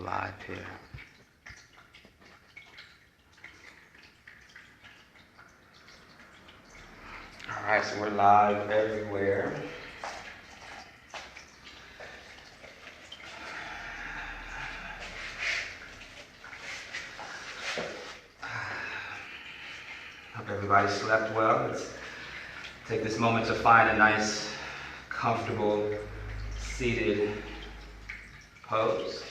live here. Alright, so we're live everywhere. Hope everybody slept well. Let's take this moment to find a nice, comfortable, seated pose.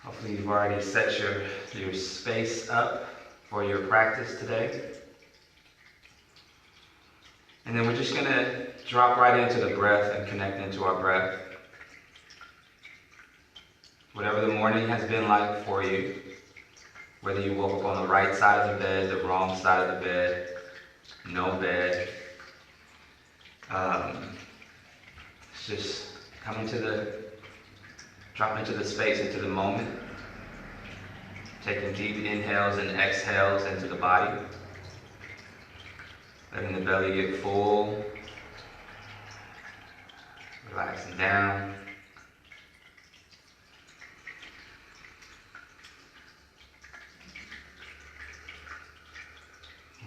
Hopefully you've already set your space up for your practice today. And then we're just going to drop right into the breath and connect into our breath. Whatever the morning has been like for you, whether you woke up on the right side of the bed, the wrong side of the bed, no bed, it's just drop into the space, into the moment, taking deep inhales and exhales into the body. Letting the belly get full, relaxing down.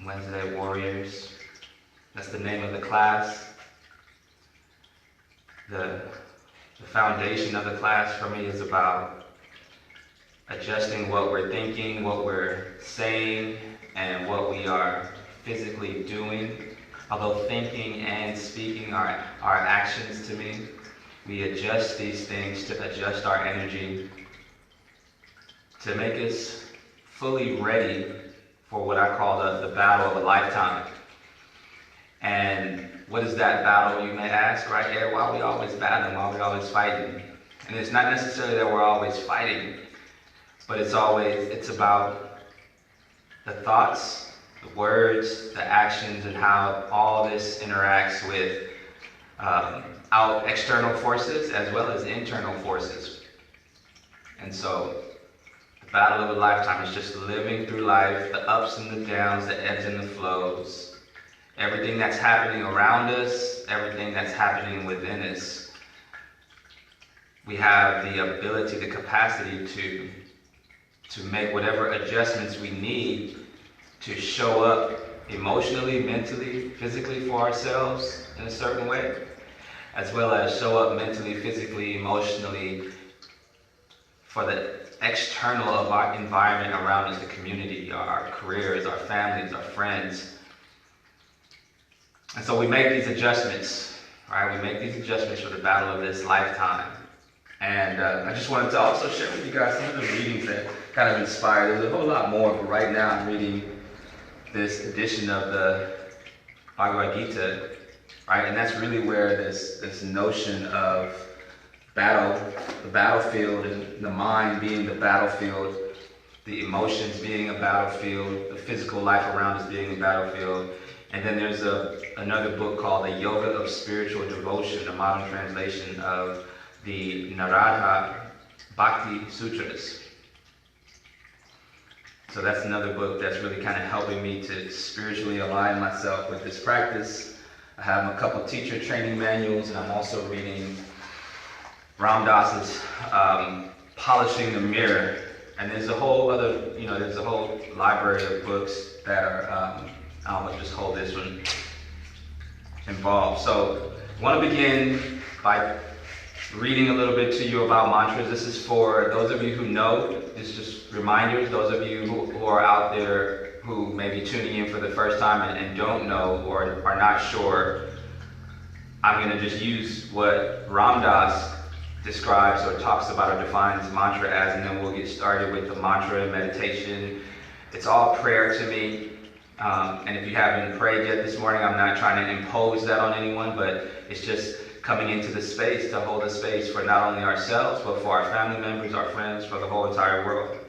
Wednesday Warriors, that's the name of the class. The foundation of the class for me is about adjusting what we're thinking, what we're saying, and what we are physically doing. Although thinking and speaking are actions to me, we adjust these things to adjust our energy to make us fully ready for what I call the battle of a lifetime. And what is that battle, you may ask, right there? Why are we always battling? Why are we always fighting? And it's not necessarily that we're always fighting, but it's about the thoughts, the words, the actions, and how all this interacts with out external forces as well as internal forces. And so the battle of a lifetime is just living through life, the ups and the downs, the ebbs and the flows, everything that's happening around us, everything that's happening within us. We have the ability, the capacity to make whatever adjustments we need to show up emotionally, mentally, physically for ourselves in a certain way, as well as show up mentally, physically, emotionally for the external of our environment around us, the community, our careers, our families, our friends. And so we make these adjustments, right? We make these adjustments for the battle of this lifetime. And I just wanted to also share with you guys some of the readings that kind of inspired. There's a whole lot more, but right now I'm reading this edition of the Bhagavad Gita, right? And that's really where this notion of battle, the battlefield, and the mind being the battlefield, the emotions being a battlefield, the physical life around us being a battlefield. And then there's another book called The Yoga of Spiritual Devotion, a modern translation of the Narada Bhakti Sutras. So that's another book that's really kind of helping me to spiritually align myself with this practice. I have a couple teacher training manuals, and I'm also reading Ram Dass's Polishing the Mirror. And there's a whole other, there's a whole library of books that are, I'll just hold this one, involved. So I want to begin by reading a little bit to you about mantras. This is for those of you who know. It's just reminders. Those of you who are out there who may be tuning in for the first time and don't know or are not sure, I'm going to just use what Ram Dass describes or talks about or defines mantra as, and then we'll get started with the mantra and meditation. It's all prayer to me. And if you haven't prayed yet this morning, I'm not trying to impose that on anyone, but it's just coming into the space to hold a space for not only ourselves, but for our family members, our friends, for the whole entire world.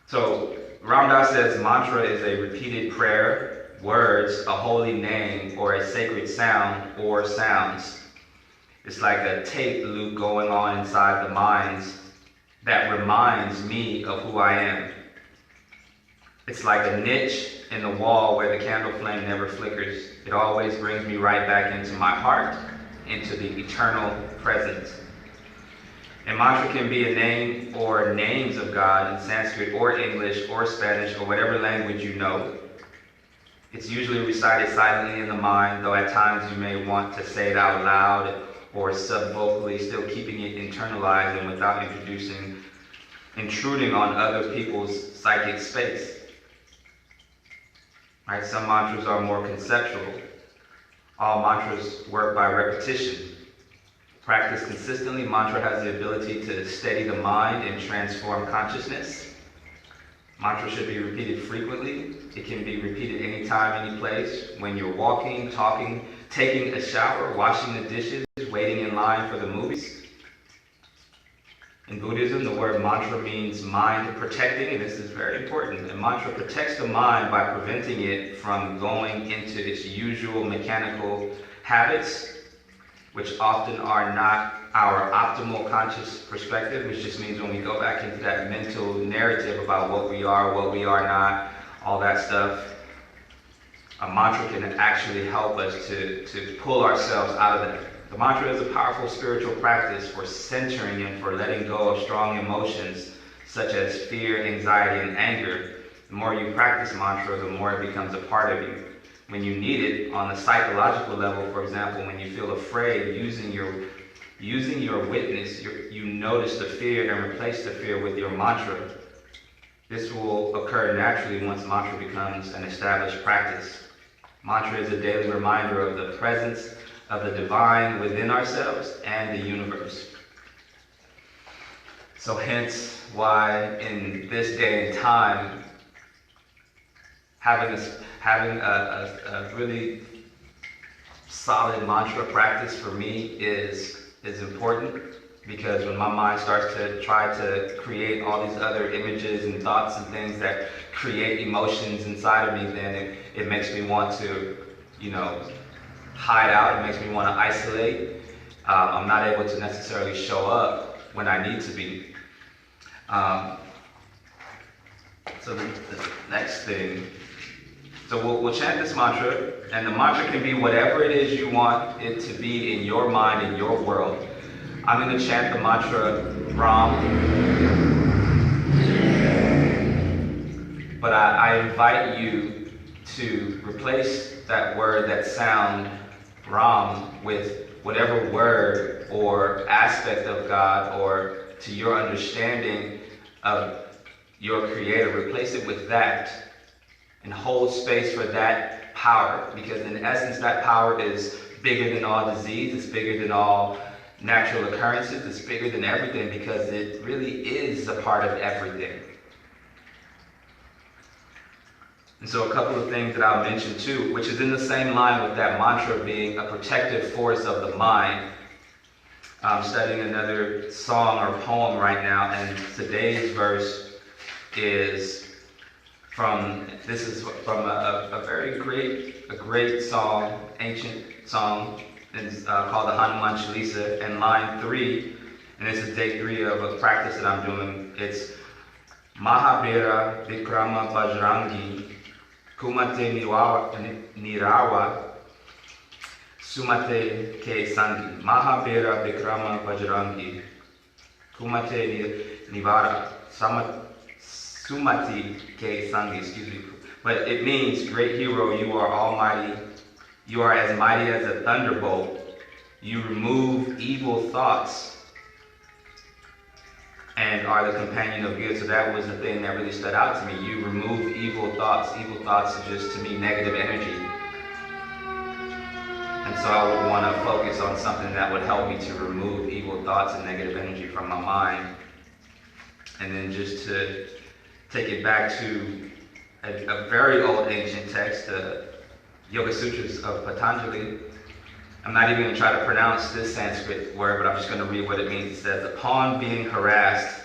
So Ram Dass says mantra is a repeated prayer, words, a holy name, or a sacred sound or sounds. It's like a tape loop going on inside the minds that reminds me of who I am. It's like a niche in the wall where the candle flame never flickers. It always brings me right back into my heart, into the eternal presence. A mantra can be a name or names of God in Sanskrit or English or Spanish or whatever language you know. It's usually recited silently in the mind, though at times you may want to say it out loud or sub-vocally, still keeping it internalized and without intruding on other people's psychic space. Right? Some mantras are more conceptual. All mantras work by repetition. Practiced consistently, mantra has the ability to steady the mind and transform consciousness. Mantra should be repeated frequently. It can be repeated anytime, any place. When you're walking, talking, taking a shower, washing the dishes, waiting in line for the movies. In Buddhism, the word mantra means mind protecting, and this is very important. A mantra protects the mind by preventing it from going into its usual mechanical habits, which often are not our optimal conscious perspective, which just means when we go back into that mental narrative about what we are not, all that stuff, a mantra can actually help us to pull ourselves out of that. The mantra is a powerful spiritual practice for centering and for letting go of strong emotions such as fear, anxiety, and anger. The more you practice mantra, the more it becomes a part of you. When you need it on a psychological level, for example, when you feel afraid, using your witness, you notice the fear and replace the fear with your mantra. This will occur naturally once mantra becomes an established practice. Mantra is a daily reminder of the presence of the divine within ourselves and the universe. So hence why in this day and time, having a really solid mantra practice for me is important, because when my mind starts to try to create all these other images and thoughts and things that create emotions inside of me, then it makes me want to, hide out. It makes me want to isolate. I'm not able to necessarily show up when I need to be. So the next thing, so we'll chant this mantra, and the mantra can be whatever it is you want it to be in your mind, in your world. I'm going to chant the mantra Ram, but I invite you to replace that word, that sound, Ram, with whatever word or aspect of God or to your understanding of your Creator. Replace it with that and hold space for that power, because in essence that power is bigger than all disease, it's bigger than all natural occurrences, it's bigger than everything, because it really is a part of everything. And so a couple of things that I'll mention too, which is in the same line with that mantra being a protective force of the mind. I'm studying another song or poem right now, and today's verse is from a very great song, ancient song, it's called the Hanuman Chalisa, and line 3, and this is day 3 of a practice that I'm doing. It's Mahabhira Vikrama Bajrangi Kumate Nirawa Sumate Ke Sangi. Mahabhira Vikrama Bajrangi Kumate Nivara Sumati Ke Sangi, excuse me. But it means, great hero, you are almighty. You are as mighty as a thunderbolt. You remove evil thoughts and are the companion of good. So that was the thing that really stood out to me. You remove evil thoughts. Evil thoughts are just, to me, negative energy. And so I would want to focus on something that would help me to remove evil thoughts and negative energy from my mind. And then just to take it back to a very old ancient text, the Yoga Sutras of Patanjali. I'm not even going to try to pronounce this Sanskrit word, but I'm just going to read what it means. It says, upon being harassed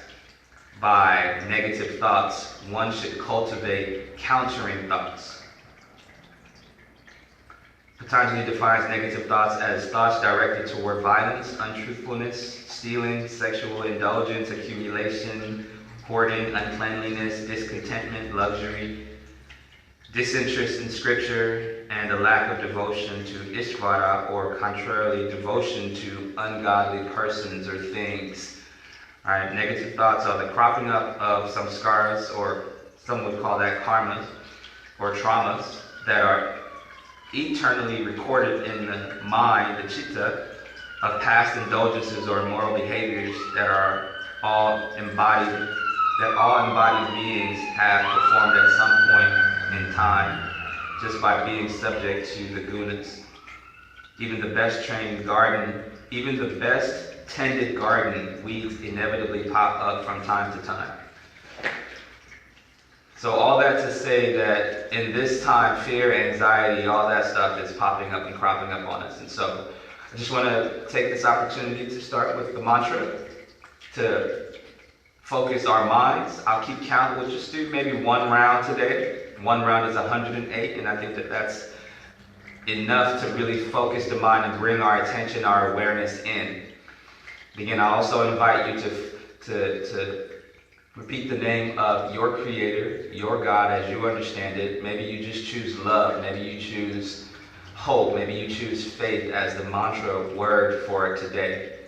by negative thoughts, one should cultivate countering thoughts. Patanjali defines negative thoughts as thoughts directed toward violence, untruthfulness, stealing, sexual indulgence, accumulation, hoarding, uncleanliness, discontentment, luxury, disinterest in scripture, and a lack of devotion to Ishvara, or contrarily, devotion to ungodly persons or things. All right, negative thoughts are the cropping up of some scars, or some would call that karmas or traumas, that are eternally recorded in the mind, the chitta, of past indulgences or immoral behaviors that are all embodied, that all embodied beings have performed at some point in time, just by being subject to the gunas. Even the best trained garden, even the best tended garden, weeds inevitably pop up from time to time. So all that to say that in this time, fear, anxiety, all that stuff is popping up and cropping up on us. And so I just want to take this opportunity to start with the mantra, to focus our minds. I'll keep count. We'll just do maybe one round today. One round is 108, and I think that that's enough to really focus the mind and bring our attention, our awareness in. Again, I also invite you to repeat the name of your Creator, your God, as you understand it. Maybe you just choose love. Maybe you choose hope. Maybe you choose faith as the mantra word for today.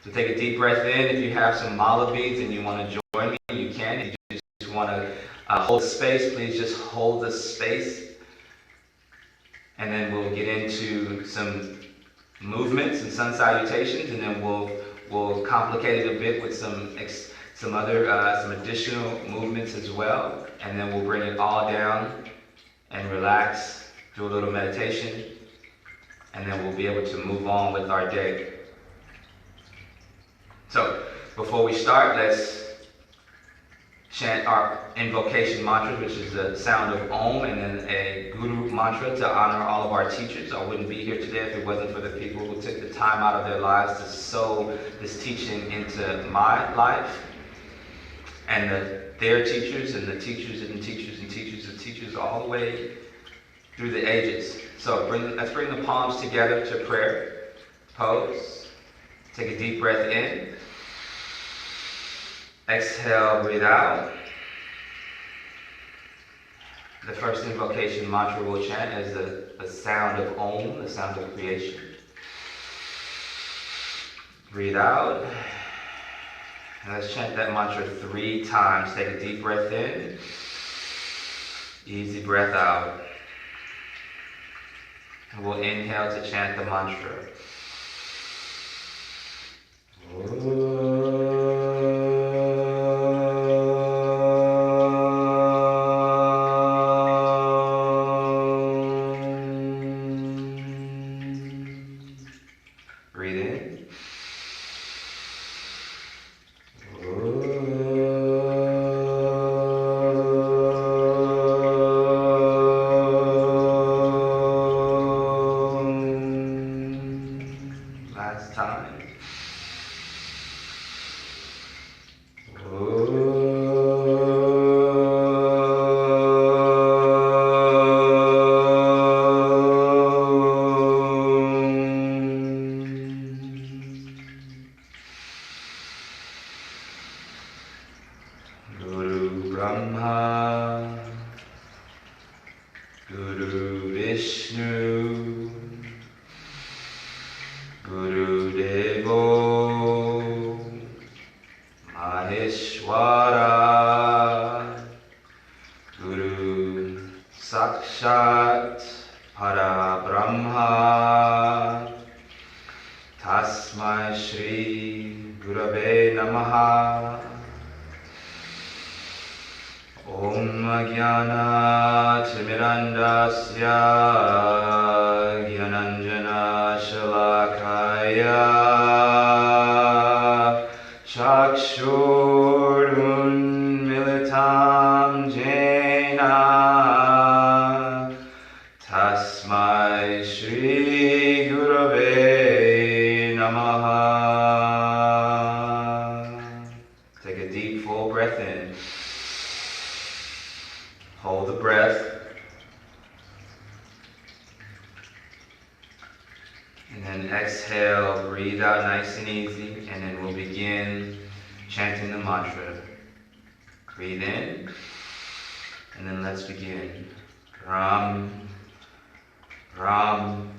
So take a deep breath in. If you have some mala beads and you want to join me, you can. If you just want to hold space, please just hold the space. And then we'll get into some movements and sun salutations, and then we'll complicate it a bit with some additional movements as well, and then we'll bring it all down and relax, do a little meditation, and then we'll be able to move on with our day. So before we start, let's chant our invocation mantra, which is the sound of Om, and then a Guru mantra to honor all of our teachers. I wouldn't be here today if it wasn't for the people who took the time out of their lives to sow this teaching into my life, and their teachers, and the teachers and teachers and teachers and teachers all the way through the ages. So let's bring the palms together to prayer. Pose. Take a deep breath in. Exhale, breathe out. The first invocation mantra we'll chant is the sound of Om, the sound of creation. Breathe out. And let's chant that mantra 3 times. Take a deep breath in. Easy breath out. And we'll inhale to chant the mantra. Breathe in. Last time. Guru Brahma, Guru Vishnu, Guru Devo Maheshwara, Guru Sakshat Parabrahma, Tasmai Shri Gurave Namaha. Om Jnana Timirandasya Gyananjana Shalakaya Chakshurunmilitam Jena Tasmai Shri Gurave Namaha. Take a deep full breath in. Hold the breath. And then exhale, breathe out nice and easy, and then we'll begin chanting the mantra. Breathe in, and then let's begin. Ram, Ram,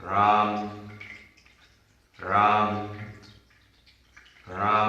Ram, Ram, Ram.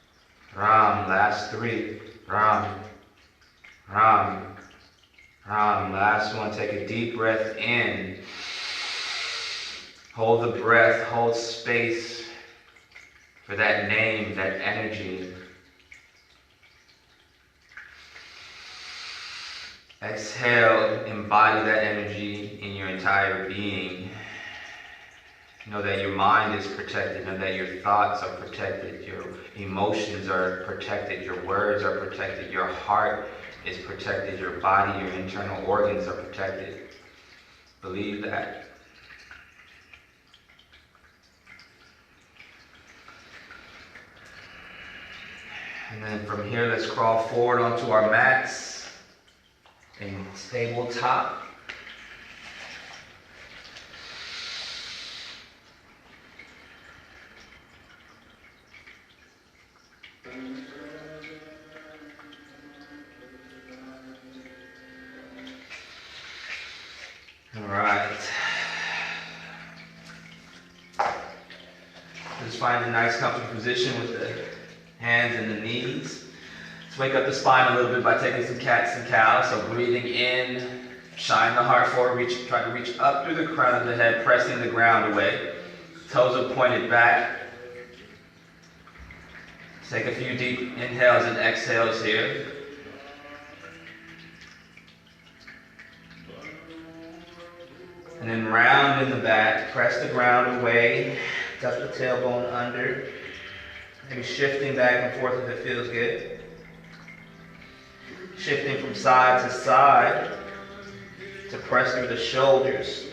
Ram. Last 3. Ram. Ram. Ram. Last one. Take a deep breath in. Hold the breath. Hold space for that name, that energy. Exhale, embody that energy in your entire being. Know that your mind is protected. Know that your thoughts are protected. Your emotions are protected. Your words are protected. Your heart is protected. Your body, your internal organs are protected. Believe that. And then from here, let's crawl forward onto our mats in tabletop. All right. Just find a nice comfortable position with the hands and the knees. Let's wake up the spine a little bit by taking some cats and cows. So breathing in, shine the heart forward, try to reach up through the crown of the head, pressing the ground away. Toes are pointed back. Take a few deep inhales and exhales here. And then round in the back, press the ground away, tuck the tailbone under. Maybe shifting back and forth if it feels good. Shifting from side to side to press through the shoulders.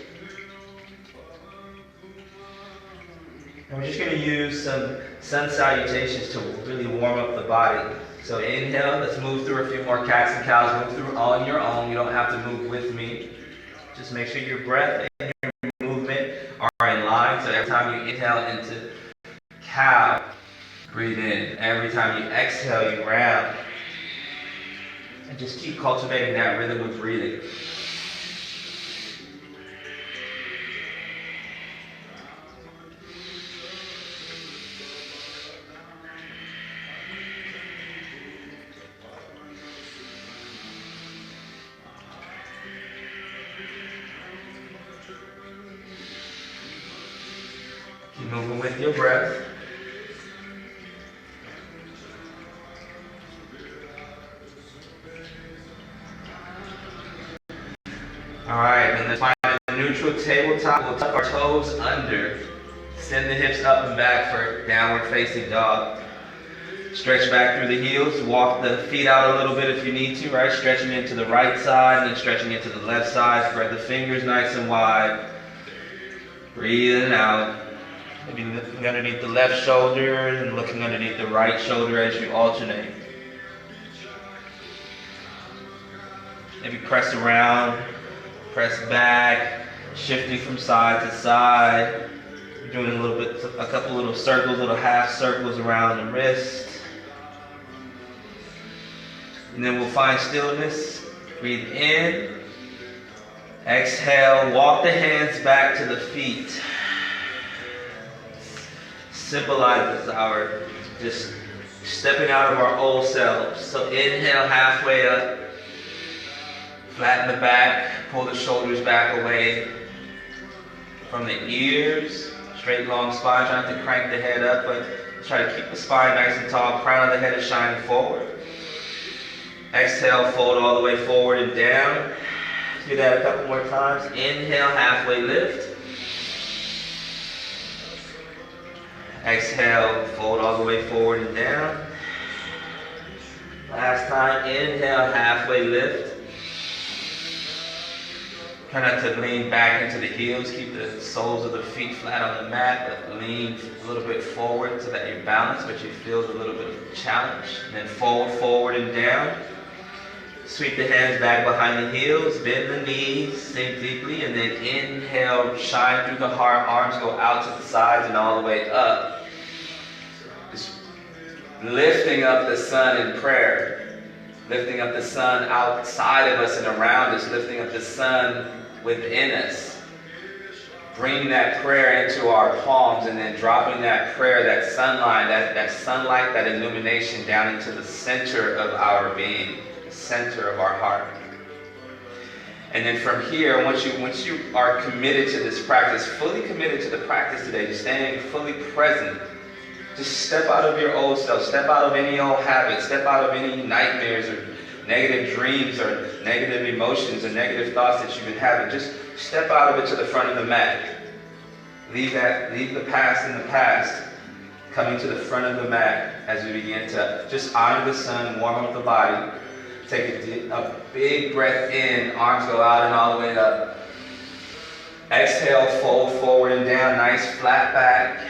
And we're just going to use some sun salutations to really warm up the body. So inhale, let's move through a few more cats and cows. Move through on your own. You don't have to move with me. Just make sure your breath and your movement are in line. So every time you inhale into cow, breathe in. Every time you exhale, you round. And just keep cultivating that rhythm of breathing. Keep moving with your breath. Alright, then let's find a neutral tabletop. We'll tuck our toes under. Send the hips up and back for downward facing dog. Stretch back through the heels. Walk the feet out a little bit if you need to, right? Stretching into the right side and then stretching into the left side. Spread the fingers nice and wide. Breathing out. Maybe looking underneath the left shoulder and looking underneath the right shoulder as you alternate. Maybe press around. Press back, shifting from side to side. We're doing a couple little circles, little half circles around the wrist. And then we'll find stillness. Breathe in. Exhale, walk the hands back to the feet. Symbolizes our just stepping out of our old selves. So inhale halfway up. Flatten the back, pull the shoulders back away from the ears. Straight long spine, trying to crank the head up, but try to keep the spine nice and tall. Crown of the head is shining forward. Exhale, fold all the way forward and down. Do that a couple more times. Inhale, halfway lift. Exhale, fold all the way forward and down. Last time, inhale, halfway lift. Try not to lean back into the heels. Keep the soles of the feet flat on the mat, but lean a little bit forward so that you're balanced, but you feel a little bit of a challenge. And then fold forward and down. Sweep the hands back behind the heels. Bend the knees. Sink deeply. And then inhale, shine through the heart. Arms go out to the sides and all the way up. Just lifting up the sun in prayer. Lifting up the sun outside of us and around us. Lifting up the sun within us. bringing that prayer into our palms and then dropping that prayer, that sunlight, that illumination down into the center of our being, the center of our heart. And then from here, once you are committed to this practice, fully committed to the practice today, staying fully present, just step out of your old self, step out of any old habits, step out of any nightmares or negative dreams or negative emotions or negative thoughts that you've been having. Just step out of it to the front of the mat. Leave the past in the past, coming to the front of the mat as we begin to just honor the sun, warm up the body. Take a big breath in, arms go out and all the way up. Exhale, fold forward and down, nice flat back.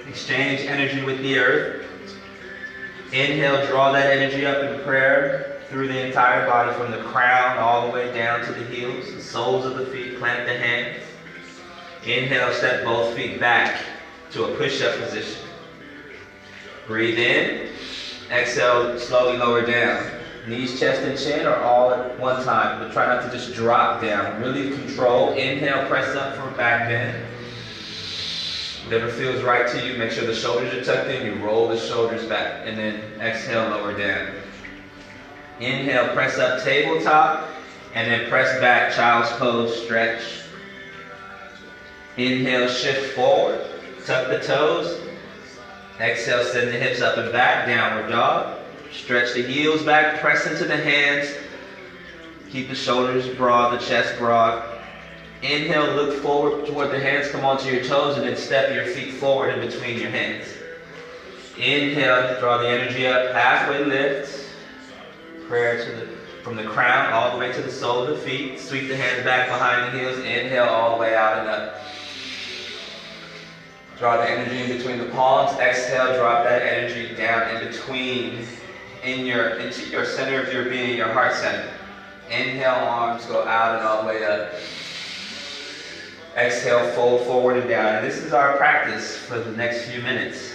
Exchange energy with the earth. Inhale, draw that energy up in prayer through the entire body, from the crown all the way down to the heels, the soles of the feet, plant the hands. Inhale, step both feet back to a push-up position. Breathe in. Exhale, slowly lower down. Knees, chest, and chin are all at one time, but try not to just drop down. Really control. Inhale, press up for a back bend. Whatever feels right to you, make sure the shoulders are tucked in. You roll the shoulders back, and then exhale, lower down. Inhale, press up, tabletop, and then press back, child's pose, stretch. Inhale, shift forward, tuck the toes. Exhale, send the hips up and back, downward dog. Stretch the heels back, press into the hands. Keep the shoulders broad, the chest broad. Inhale, look forward toward the hands, come onto your toes, and then step your feet forward in between your hands. Inhale, draw the energy up, halfway lift. Prayer from the crown all the way to the sole of the feet. Sweep the hands back behind the heels. Inhale all the way out and up. Draw the energy in between the palms. Exhale, drop that energy down in between, into your center of your being, your heart center. Inhale, arms go out and all the way up. Exhale, fold forward and down. And this is our practice for the next few minutes.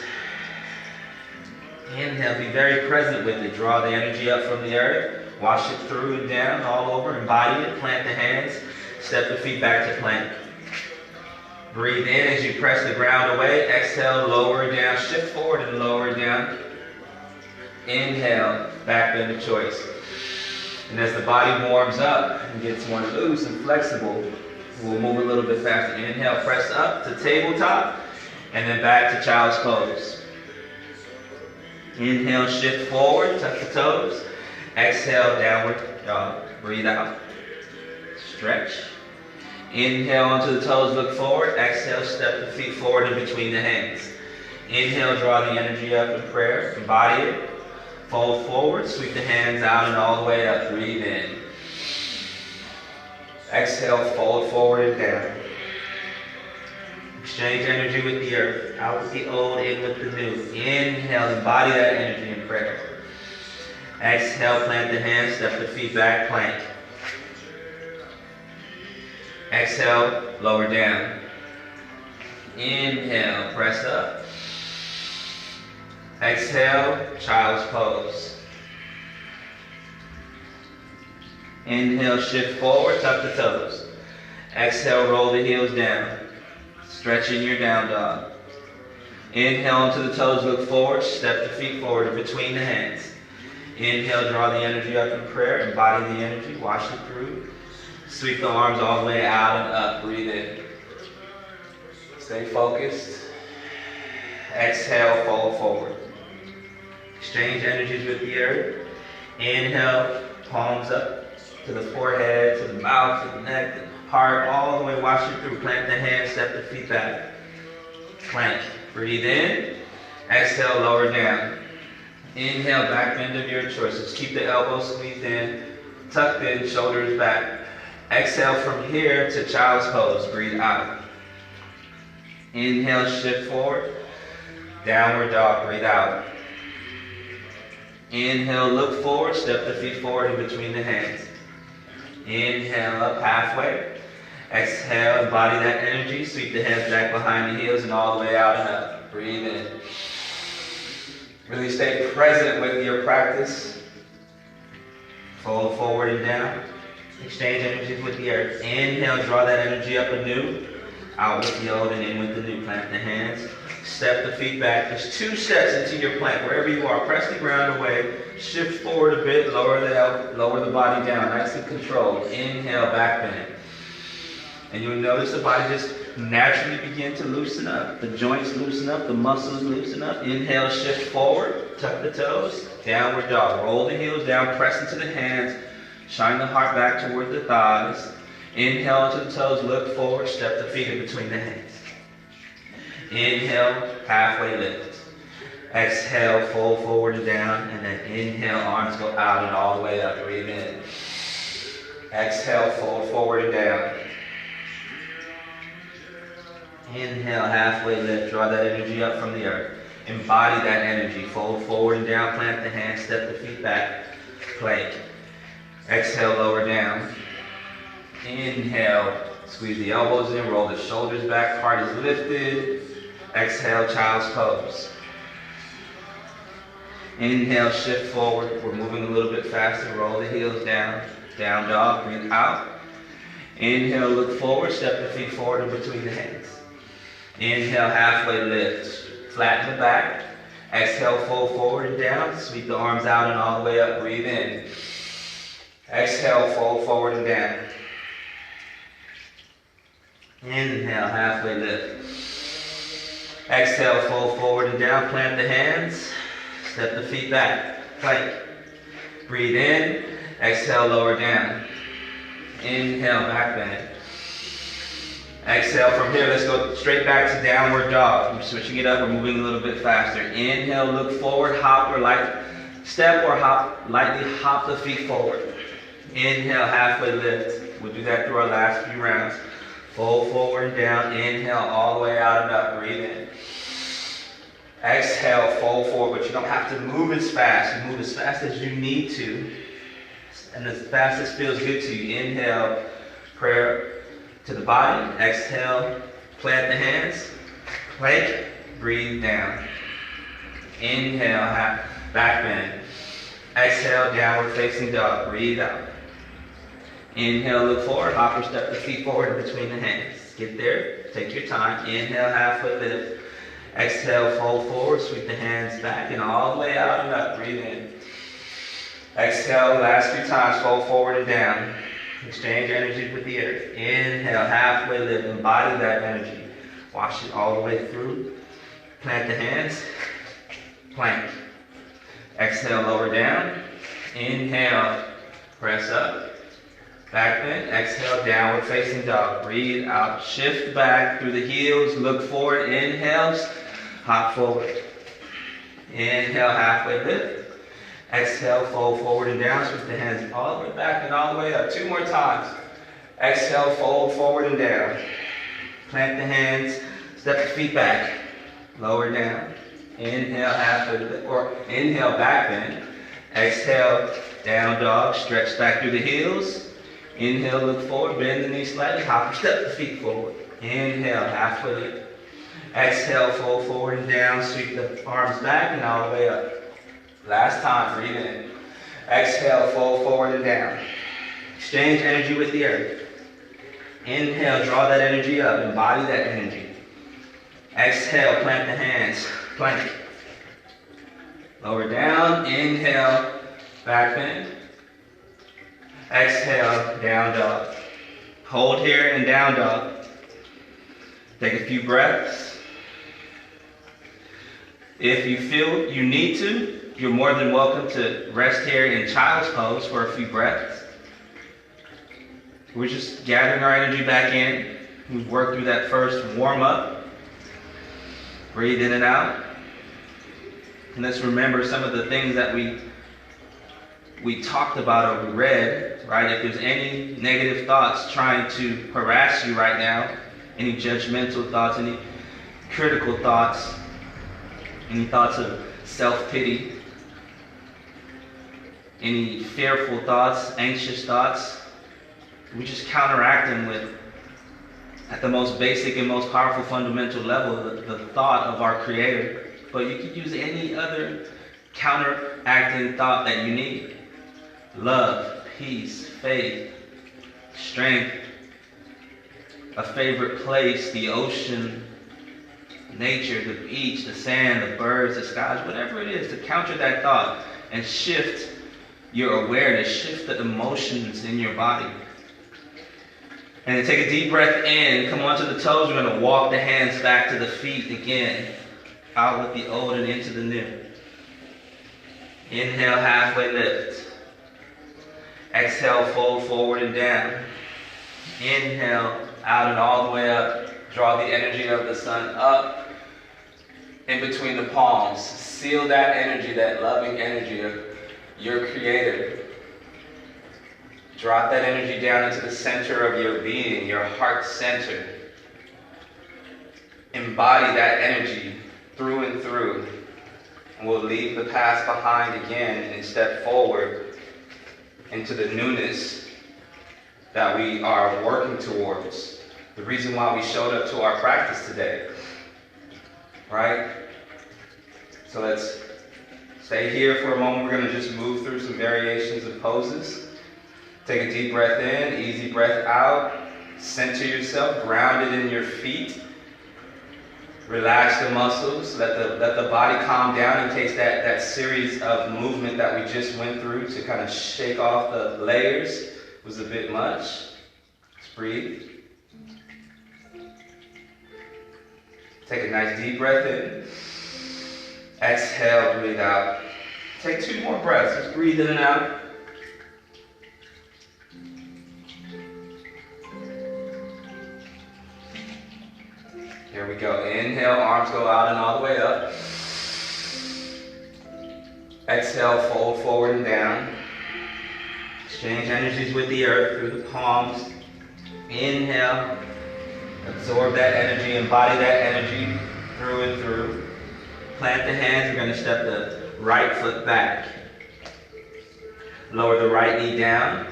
Inhale, be very present with it. Draw the energy up from the earth. Wash it through and down, all over. Embody it. Plant the hands. Step the feet back to plank. Breathe in as you press the ground away. Exhale, lower down. Shift forward and lower down. Inhale, back bend of choice. And as the body warms up and gets more loose and flexible, we'll move a little bit faster. Inhale, press up to tabletop, and then back to child's pose. Inhale, shift forward, tuck the toes. Exhale, downward dog. Breathe out. Stretch. Inhale onto the toes, look forward. Exhale, step the feet forward in between the hands. Inhale, draw the energy up in prayer. Embody it. Fold forward, sweep the hands out and all the way up. Breathe in. Exhale, fold forward and down. Exchange energy with the earth. Out with the old, in with the new. Inhale, embody that energy in prayer. Exhale, plant the hands, step the feet back, plank. Exhale, lower down. Inhale, press up. Exhale, child's pose. Inhale, shift forward, tuck the toes. Exhale, roll the heels down. Stretching your down dog. Inhale onto the toes, look forward, step the feet forward in between the hands. Inhale, draw the energy up in prayer, embody the energy, wash it through. Sweep the arms all the way out and up, breathe in. Stay focused. Exhale, fold forward. Exchange energies with the earth. Inhale, palms up to the forehead, to the mouth, to the neck, the heart, all the way, wash it through. Plant the hands, step the feet back. Plank. Breathe in. Exhale, lower down. Inhale, back bend of your choices. Keep the elbows squeezed in, tucked in, shoulders back. Exhale from here to child's pose. Breathe out. Inhale, shift forward. Downward dog, breathe out. Inhale, look forward, step the feet forward in between the hands. Inhale, up halfway. Exhale, embody that energy. Sweep the hands back behind the heels and all the way out and up. Breathe in. Really stay present with your practice. Fold forward and down. Exchange energies with the earth. Inhale, draw that energy up anew. Out with the old and in with the new. Plant the hands. Step the feet back. There's 2 steps into your plank. Wherever you are, press the ground away. Shift forward a bit. Lower the body down. Nice and controlled. Inhale, back bend. And you'll notice the body just naturally begin to loosen up. The joints loosen up. The muscles loosen up. Inhale, shift forward. Tuck the toes. Downward dog. Roll the heels down. Press into the hands. Shine the heart back toward the thighs. Inhale to the toes. Look forward. Step the feet in between the hands. Inhale, halfway lift. Exhale, fold forward and down. And then inhale, arms go out and all the way up. Breathe in. Exhale, fold forward and down. Inhale, halfway lift. Draw that energy up from the earth. Embody that energy. Fold forward and down. Plant the hands. Step the feet back. Plank. Exhale, lower down. Inhale. Squeeze the elbows in. Roll the shoulders back. Heart is lifted. Exhale, child's pose. Inhale, shift forward. We're moving a little bit faster. Roll the heels down. Down dog. Breathe out. Inhale, look forward. Step the feet forward in between the hands. Inhale, halfway lift. Flatten the back. Exhale, fold forward and down. Sweep the arms out and all the way up. Breathe in. Exhale, fold forward and down. Inhale, halfway lift. Exhale, fold forward and down. Plant the hands. Step the feet back. Plank. Breathe in. Exhale, lower down. Inhale, back bend. Exhale. From here, let's go straight back to downward dog. We're switching it up. We're moving a little bit faster. Inhale, look forward. Hop or step or hop. Lightly hop the feet forward. Inhale, halfway lift. We'll do that through our last few rounds. Fold forward and down. Inhale, all the way out and up. Breathe in. Exhale, fold forward. But you don't have to move as fast. You move as fast as you need to. And as fast as feels good to you. Inhale, prayer to the body. Exhale, plant the hands. Plank. Breathe down. Inhale, back bend. Exhale, downward facing dog. Breathe out. Inhale, look forward. Hop or step the feet forward in between the hands. Get there. Take your time. Inhale, halfway lift. Exhale, fold forward. Sweep the hands back and all the way out and up. Breathe in. Exhale, last few times. Fold forward and down. Exchange energy with the earth. Inhale, halfway lift. Embody that energy. Wash it all the way through. Plant the hands. Plank. Exhale, lower down. Inhale, press up. Back bend. Exhale, downward facing dog. Breathe out. Shift back through the heels. Look forward. Inhales. Hop forward. Inhale, halfway lift. Exhale, fold forward and down. Switch the hands all the way back and all the way up. 2 more times. Exhale, fold forward and down. Plant the hands. Step the feet back. Lower down. Inhale, halfway lift. Or inhale, back bend. Exhale, down dog. Stretch back through the heels. Inhale, look forward, bend the knees slightly, hop and step the feet forward. Inhale, halfway lift. Exhale, fold forward and down, sweep the arms back and all the way up. Last time, breathe in. Exhale, fold forward and down. Exchange energy with the earth. Inhale, draw that energy up, embody that energy. Exhale, plant the hands, plank. Lower down, inhale, back bend. Exhale, down dog. Hold here and down dog. Take a few breaths. If you feel you need to, you're more than welcome to rest here in child's pose for a few breaths. We're just gathering our energy back in. We've worked through that first warm up. Breathe in and out. And let's remember some of the things that we talked about or we read, right? If there's any negative thoughts trying to harass you right now, any judgmental thoughts, any critical thoughts, any thoughts of self-pity, any fearful thoughts, anxious thoughts, we just counteract them with, at the most basic and most powerful fundamental level, the thought of our Creator. But you could use any other counteracting thought that you need. Love, peace, faith, strength, a favorite place, the ocean, nature, the beach, the sand, the birds, the skies, whatever it is, to counter that thought and shift your awareness, shift the emotions in your body. And then take a deep breath in, come onto the toes. We're going to walk the hands back to the feet again. Out with the old and into the new. Inhale, halfway lift. Exhale, fold forward and down. Inhale, out and all the way up. Draw the energy of the sun up in between the palms. Seal that energy, that loving energy of your Creator. Drop that energy down into the center of your being, your heart center. Embody that energy through and through. And we'll leave the past behind again and step forward into the newness that we are working towards. The reason why we showed up to our practice today. Right? So let's stay here for a moment. We're going to just move through some variations of poses. Take a deep breath in, easy breath out. Center yourself, grounded in your feet. Relax the muscles, let the body calm down in case that series of movement that we just went through to kind of shake off the layers was a bit much. Let's breathe. Take a nice deep breath in. Exhale, breathe out. Take 2 more breaths. Just breathe in and out. Here we go. Inhale, arms go out and all the way up. Exhale, fold forward and down. Exchange energies with the earth through the palms. Inhale, absorb that energy, embody that energy through and through. Plant the hands. We're going to step the right foot back. Lower the right knee down.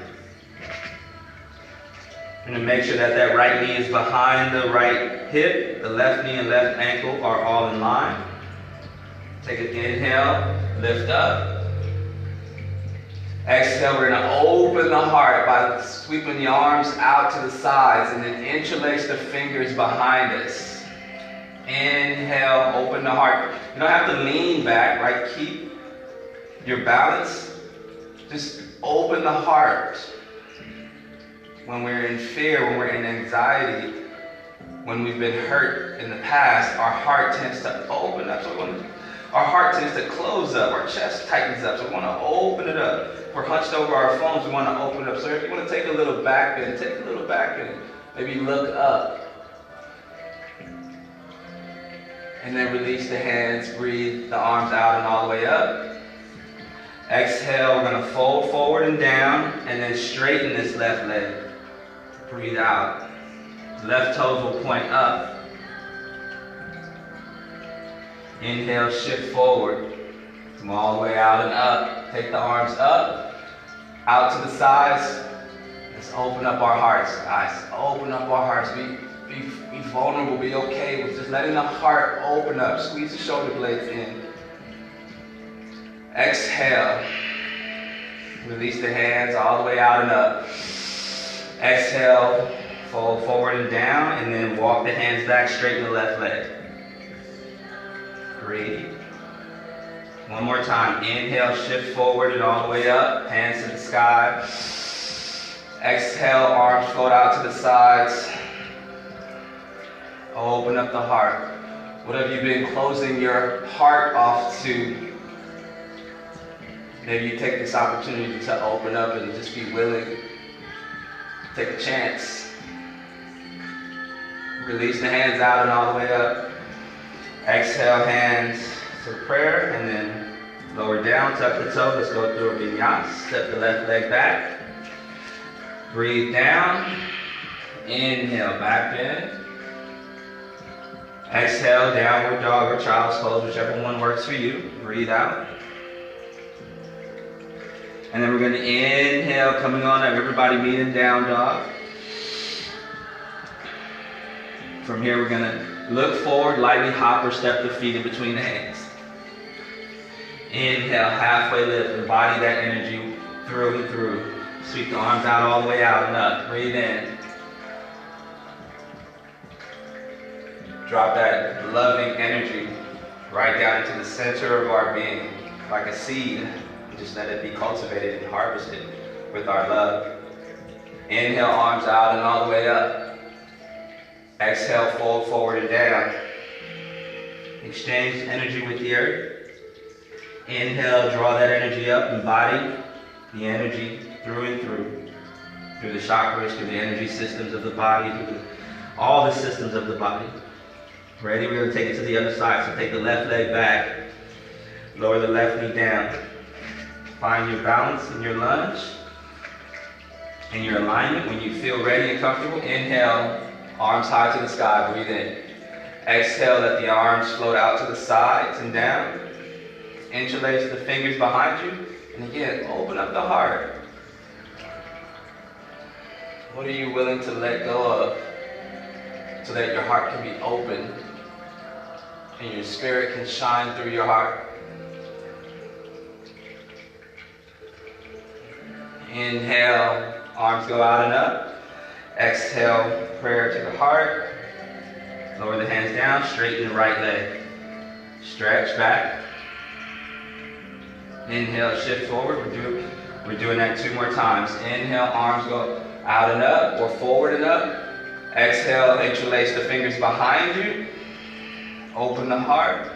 We're going to make sure that that right knee is behind the right hip. The left knee and left ankle are all in line. Take an inhale, lift up. Exhale, we're going to open the heart by sweeping the arms out to the sides and then interlace the fingers behind us. Inhale, open the heart. You don't have to lean back, right? Keep your balance. Just open the heart. When we're in fear, when we're in anxiety, when we've been hurt in the past, our heart tends to open up. Our heart tends to close up. Our chest tightens up. So we want to open it up. If we're hunched over our phones, we want to open it up. So if you want to take a little back bend, take a little back bend. Maybe look up. And then release the hands. Breathe the arms out and all the way up. Exhale, we're going to fold forward and down and then straighten this left leg. Breathe out. Left toes will point up. Inhale, shift forward. Come all the way out and up. Take the arms up, out to the sides. Let's open up our hearts, guys. Open up our hearts. Be vulnerable. Be okay with just letting the heart open up. Squeeze the shoulder blades in. Exhale. Release the hands all the way out and up. Exhale, fold forward and down, and then walk the hands back, straighten the left leg. Breathe. One more time. Inhale, shift forward and all the way up, hands to the sky. Exhale, arms float out to the sides. Open up the heart. What have you been closing your heart off to? Maybe you take this opportunity to open up and just be willing. Take a chance. Release the hands out and all the way up. Exhale, hands to prayer, and then lower down, tuck the toe. Let's go through a vinyasa. Step the left leg back. Breathe down. Inhale, back bend. Exhale, downward dog or child's pose, whichever one works for you. Breathe out. And then we're going to inhale, coming on up. Everybody meet in down dog. From here, we're going to look forward, lightly hop or step the feet in between the hands. Inhale, halfway lift. Embody that energy through and through. Sweep the arms out all the way out and up. Breathe in. Drop that loving energy right down into the center of our being, like a seed, and just let it be cultivated and harvested with our love. Inhale, arms out and all the way up. Exhale, fold forward and down. Exchange energy with the earth. Inhale, draw that energy up, embody the energy through and through the chakras, through the energy systems of the body, through all the systems of the body. Ready? We're going to take it to the other side. So take the left leg back, lower the left knee down. Find your balance in your lunge and your alignment. When you feel ready and comfortable, inhale, arms high to the sky, breathe in. Exhale, let the arms float out to the sides and down. Interlace the fingers behind you. And again, open up the heart. What are you willing to let go of so that your heart can be open and your spirit can shine through your heart? Inhale, arms go out and up. Exhale, prayer to the heart. Lower the hands down, straighten the right leg. Stretch back. Inhale, shift forward. We're doing that 2 more times. Inhale, arms go out and up or forward and up. Exhale, interlace the fingers behind you. Open the heart.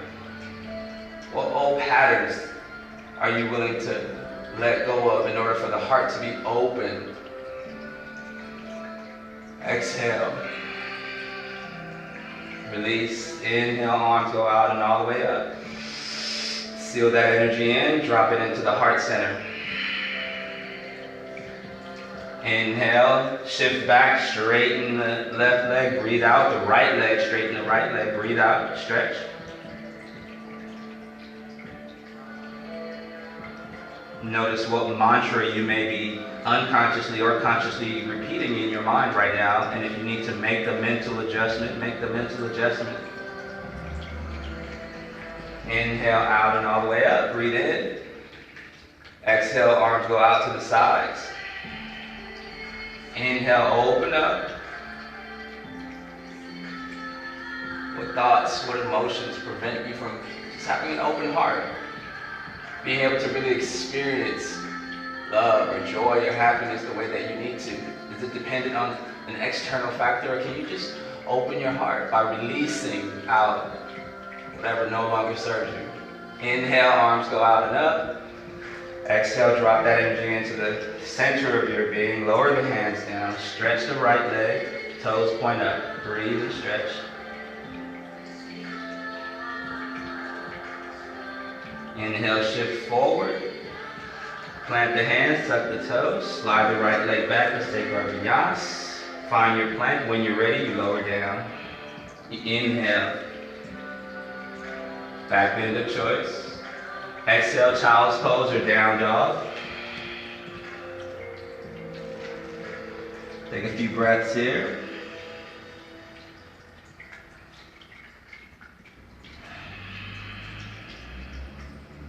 What old patterns are you willing to let go of in order for the heart to be open? Exhale. Release. Inhale, arms go out and all the way up. Seal that energy in, drop it into the heart center. Inhale, shift back, straighten the left leg, breathe out. The right leg, straighten the right leg, breathe out, stretch. Notice what mantra you may be unconsciously or consciously repeating in your mind right now, and if you need to make the mental adjustment, make the mental adjustment. Inhale, out and all the way up, breathe in. Exhale, arms go out to the sides. Inhale, open up. What thoughts, what emotions prevent you from just having an open heart? Being able to really experience love or joy or happiness the way that you need to. Is it dependent on an external factor, or can you just open your heart by releasing out whatever no longer serves you? Inhale, arms go out and up. Exhale, drop that energy into the center of your being. Lower the hands down. Stretch the right leg. Toes point up. Breathe and stretch. Inhale, shift forward. Plant the hands, tuck the toes. Slide the right leg back. Let's take our vinyas. Find your plank. When you're ready, you lower down. You inhale. Back bend of choice. Exhale, child's pose or down dog. Take a few breaths here.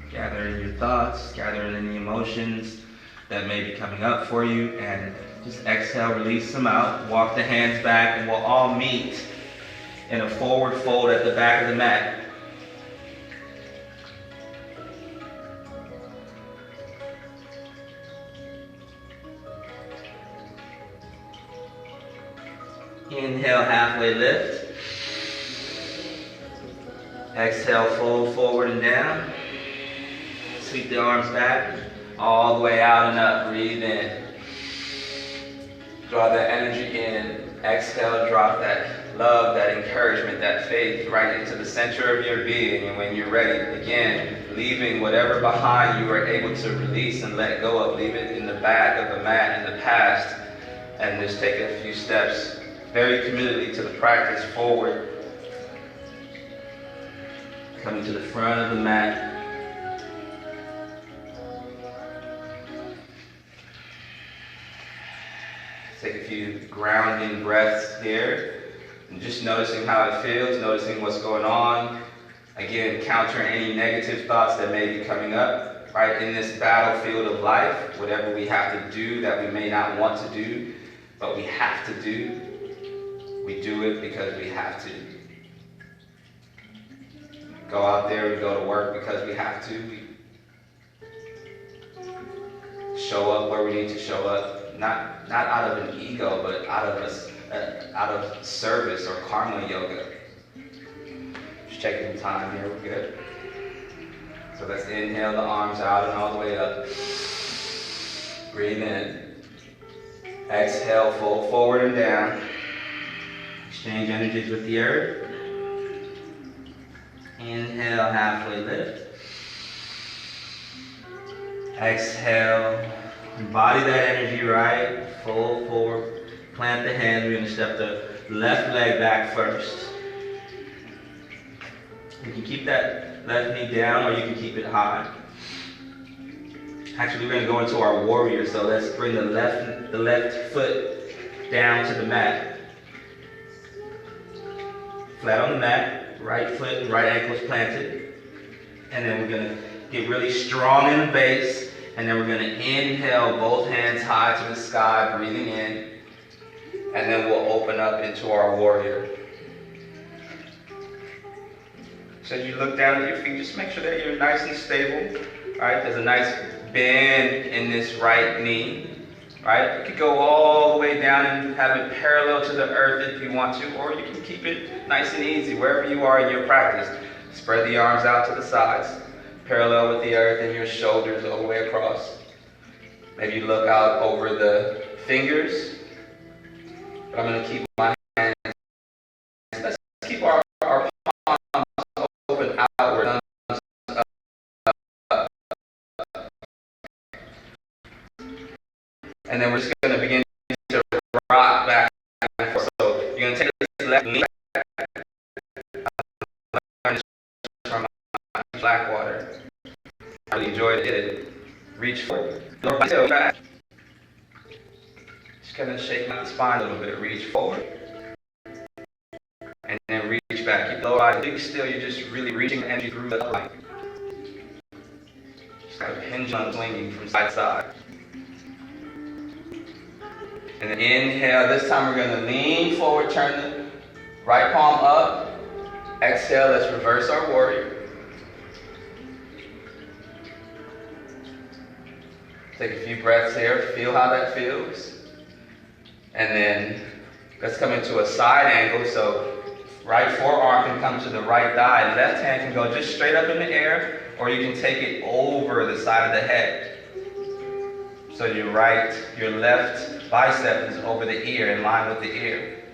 Gather in your thoughts, gather in any emotions that may be coming up for you, and just exhale, release them out. Walk the hands back, and we'll all meet in a forward fold at the back of the mat. Inhale, halfway lift. Exhale, fold forward and down. Sweep the arms back, all the way out and up. Breathe in. Draw that energy in. Exhale, drop that love, that encouragement, that faith right into the center of your being. And when you're ready, again, leaving whatever behind you were able to release and let go of. Leave it in the back of the mat in the past. And just take a few steps very committedly to the practice forward. Coming to the front of the mat. Take a few grounding breaths here. And just noticing how it feels, noticing what's going on. Again, counter any negative thoughts that may be coming up. Right in this battlefield of life, whatever we have to do that we may not want to do, but we have to do. We do it because we have to. go out there, we go to work because we have to. We show up where we need to show up, not out of an ego, but out of service or karma yoga. Just checking the time here, we're good. So let's inhale the arms out and all the way up. Breathe in. Exhale, fold forward and down. Exchange energies with the earth. Inhale, halfway lift. Exhale, embody that energy, right? Fold forward, plant the hands. We're going to step the left leg back first. You can keep that left knee down or you can keep it high. Actually, we're going to go into our warrior, so let's bring the left foot down to the mat. Flat on the mat, right foot and right ankle is planted. And then we're going to get really strong in the base. And then we're going to inhale, both hands high to the sky, breathing in. And then we'll open up into our warrior. So as you look down at your feet, just make sure that you're nice and stable. All right, there's a nice bend in this right knee. Right? You could go all the way down and have it parallel to the earth if you want to, or you can keep it nice and easy wherever you are in your practice. Spread the arms out to the sides, parallel with the earth, and your shoulders all the way across. Maybe you look out over the fingers, but I'm going to keep my hands. Let's keep our palms open outward. And then we're just going to begin to rock back and forth. So you're going to take this left knee back. From Blackwater. I really enjoyed it. Reach forward. Lower back. Just kind of shake out the spine a little bit. Reach forward. And then reach back. Keep the lower body big still. You're just really reaching energy through the line. Just kind of pendulum swinging from side to side. And then inhale, this time we're going to lean forward, turn the right palm up. Exhale, let's reverse our warrior. Take a few breaths here, feel how that feels. And then let's come into a side angle, so right forearm can come to the right thigh, left hand can go just straight up in the air, or you can take it over the side of the head. So your left bicep is over the ear, in line with the ear.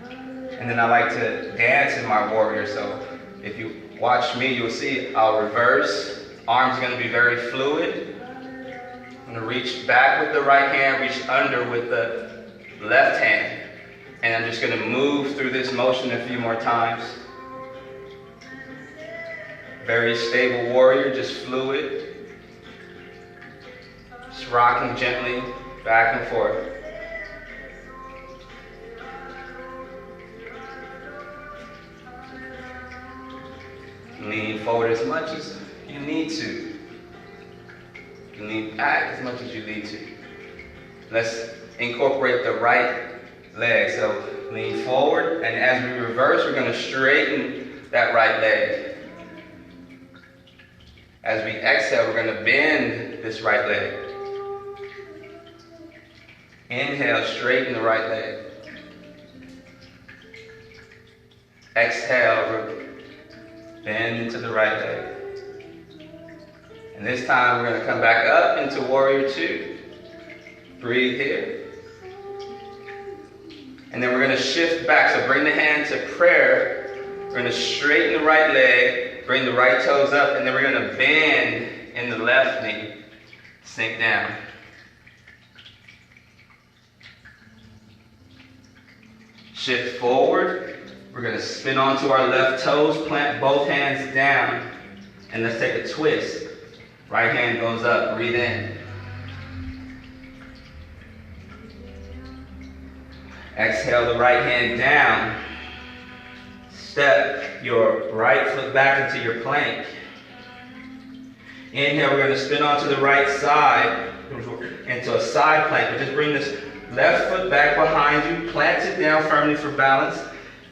And then I like to dance in my warrior, so if you watch me, you'll see I'll reverse. Arms are going to be very fluid. I'm going to reach back with the right hand, reach under with the left hand. And I'm just going to move through this motion a few more times. Very stable warrior, just fluid. Just rocking gently back and forth. Lean forward as much as you need to. You can lean back as much as you need to. Let's incorporate the right leg. So lean forward, and as we reverse, we're going to straighten that right leg. As we exhale, we're going to bend this right leg. Inhale, straighten the right leg. Exhale, bend into the right leg. And this time we're going to come back up into Warrior Two. Breathe here. And then we're going to shift back. So bring the hand to prayer. We're going to straighten the right leg, bring the right toes up, and then we're going to bend in the left knee. Sink down. Shift forward. We're going to spin onto our left toes, plant both hands down, and let's take a twist. Right hand goes up, breathe in. Exhale the right hand down. Step your right foot back into your plank. Inhale, we're going to spin onto the right side into a side plank. But just bring this left foot back behind you, plant it down firmly for balance.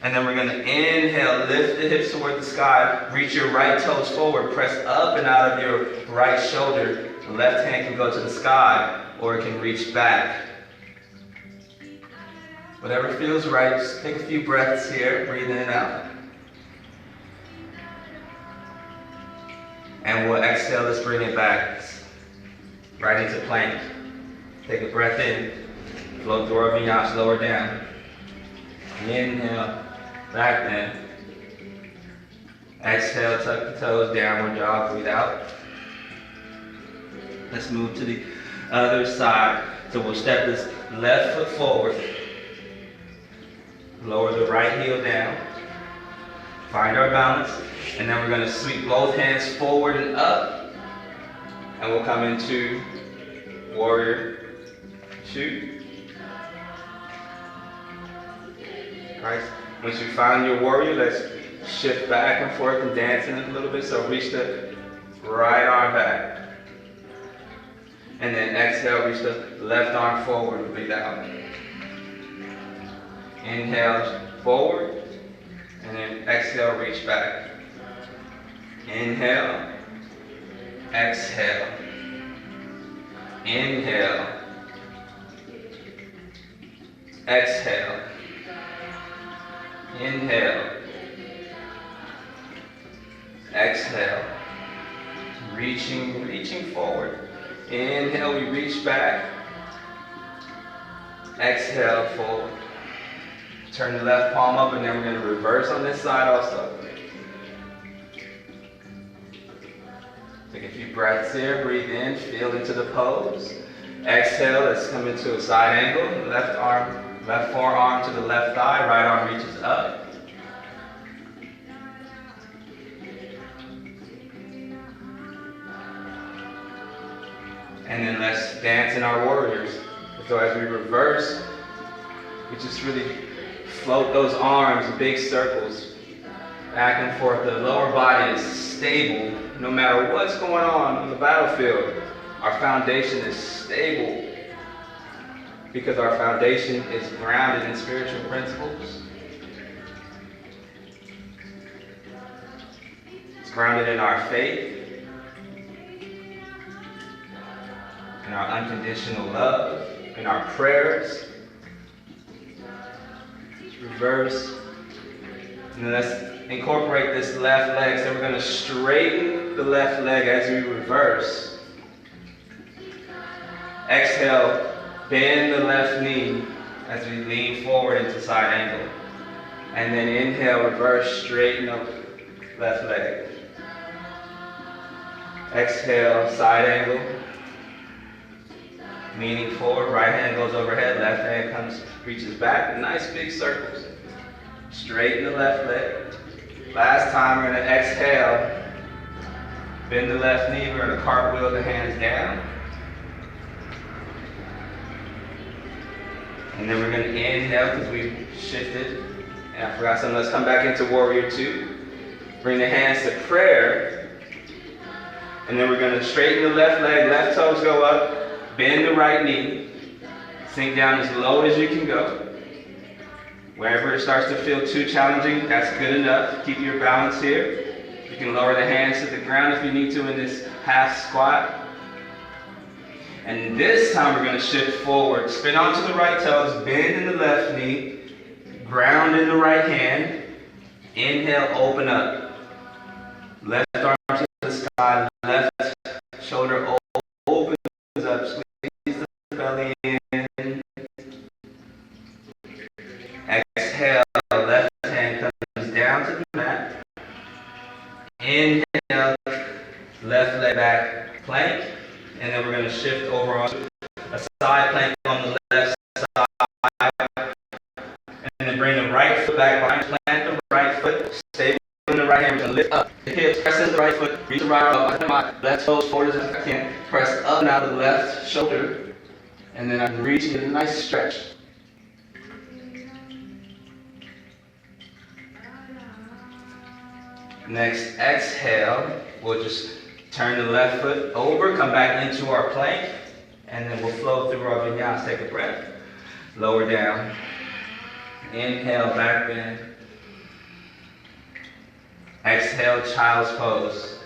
And then we're going to inhale, lift the hips toward the sky, reach your right toes forward, press up and out of your right shoulder. The left hand can go to the sky or it can reach back. Whatever feels right, just take a few breaths here, breathe in and out. And we'll exhale, let's bring it back right into plank. Take a breath in, float through our vinyasa, lower down. Inhale, back bend. Exhale, tuck the toes, downward dog, breathe out. Let's move to the other side. So we'll step this left foot forward. Lower the right heel down. Find our balance. And then we're going to sweep both hands forward and up. And we'll come into warrior two. Right. Once you find your warrior, let's shift back and forth and dance in a little bit. So reach the right arm back. And then exhale, reach the left arm forward, breathe out. Inhale, forward. And then exhale, reach back. Inhale. Exhale. Inhale. Exhale. Inhale. Exhale. Reaching forward. Inhale, we reach back. Exhale, forward. Turn the left palm up and then we're going to reverse on this side also. Take a few breaths here, breathe in, feel into the pose. Exhale, let's come into a side angle. Left forearm to the left thigh, right arm reaches up. And then let's dance in our warriors. So as we reverse, we just really float those arms in big circles, back and forth. The lower body is stable. No matter what's going on the battlefield, our foundation is stable because our foundation is grounded in spiritual principles. It's grounded in our faith, in our unconditional love, in our prayers. Let's reverse. And then let's incorporate this left leg. So we're going to straighten the left leg as we reverse. Exhale, bend the left knee as we lean forward into side angle. And then inhale, reverse, straighten up left leg. Exhale, side angle. Leaning forward, right hand goes overhead, left hand reaches back. Nice big circles. Straighten the left leg. Last time we're going to exhale. Bend the left knee, we're going to cartwheel the hands down. And then we're going to inhale because we shifted. And I forgot something. Let's come back into warrior two. Bring the hands to prayer. And then we're going to straighten the left leg, left toes go up. Bend the right knee. Sink down as low as you can go. Wherever it starts to feel too challenging, that's good enough. Keep your balance here. You can lower the hands to the ground if you need to in this half squat. And this time we're going to shift forward. Spin onto the right toes, bend in the left knee, ground in the right hand. Inhale, open up. Left arm to the sky, left shoulder opens up. Squeeze the belly in. Exhale, left hand comes down to the mat. Inhale, left leg back, plank. And then we're going to shift over onto a side plank on the left side. And then bring the right foot back behind, plant the right foot, stay in the right hand, we're going to lift up the hips, press in the right foot, reach the right arm up, my left toes forward as I can, press up and out of the left shoulder. And then I'm reaching a nice stretch. Next, exhale, we'll just turn the left foot over, come back into our plank, and then we'll flow through our vinyasa. Take a breath. Lower down. Inhale, back bend. Exhale, child's pose.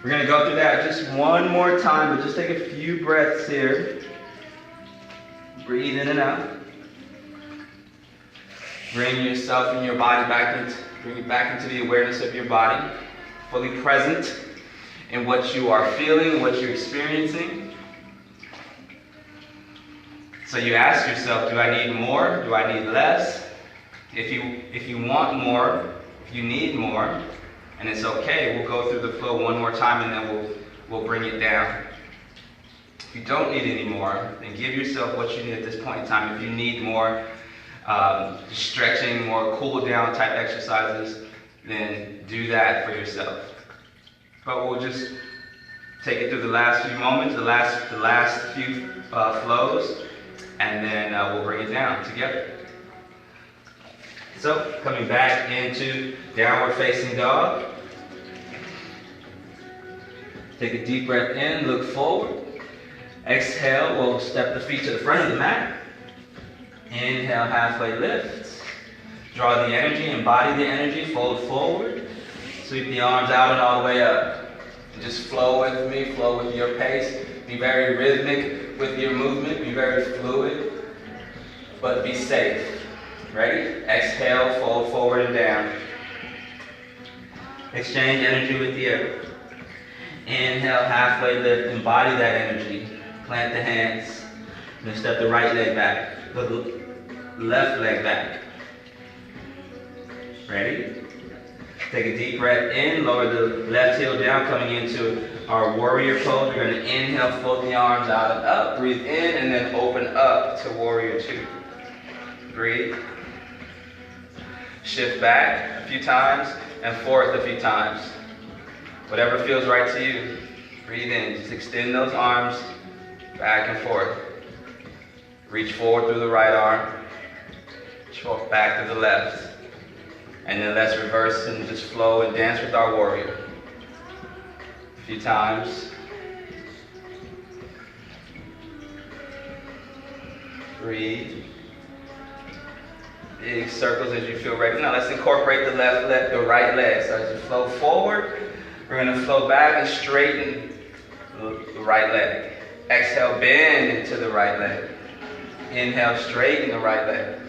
We're gonna go through that just one more time, but just take a few breaths here. Breathe in and out. Bring yourself and your body bring it back into the awareness of your body, fully present in what you are feeling, what you're experiencing. So you ask yourself, do I need more? Do I need less? If you want more, if you need more, and it's okay, we'll go through the flow one more time and then we'll bring it down. If you don't need any more, then give yourself what you need at this point in time. If you need more stretching, more cool down type exercises, then do that for yourself. But we'll just take it through the last few moments, the last few flows, and then we'll bring it down together. So, coming back into downward facing dog. Take a deep breath in, look forward. Exhale, we'll step the feet to the front of the mat. Inhale, halfway lift. Draw the energy, embody the energy, fold forward. Sweep the arms out and all the way up. And just flow with me, flow with your pace. Be very rhythmic with your movement, be very fluid, but be safe. Ready? Exhale, fold forward and down. Exchange energy with the air. Inhale, halfway lift, embody that energy. Plant the hands. Then step the right leg back. The left leg back. Ready? Take a deep breath in, lower the left heel down, coming into our warrior pose. We're going to inhale, fold the arms out and up. Breathe in and then open up to warrior two. Breathe. Shift back a few times and forth a few times. Whatever feels right to you. Breathe in. Just extend those arms back and forth. Reach forward through the right arm. Reach forward back to the left. And then let's reverse and just flow and dance with our warrior. A few times. Breathe. Big circles as you feel ready. Now let's incorporate the left leg, the right leg. So as you flow forward, we're going to flow back and straighten the right leg. Exhale, bend into the right leg. Inhale, straighten the right leg.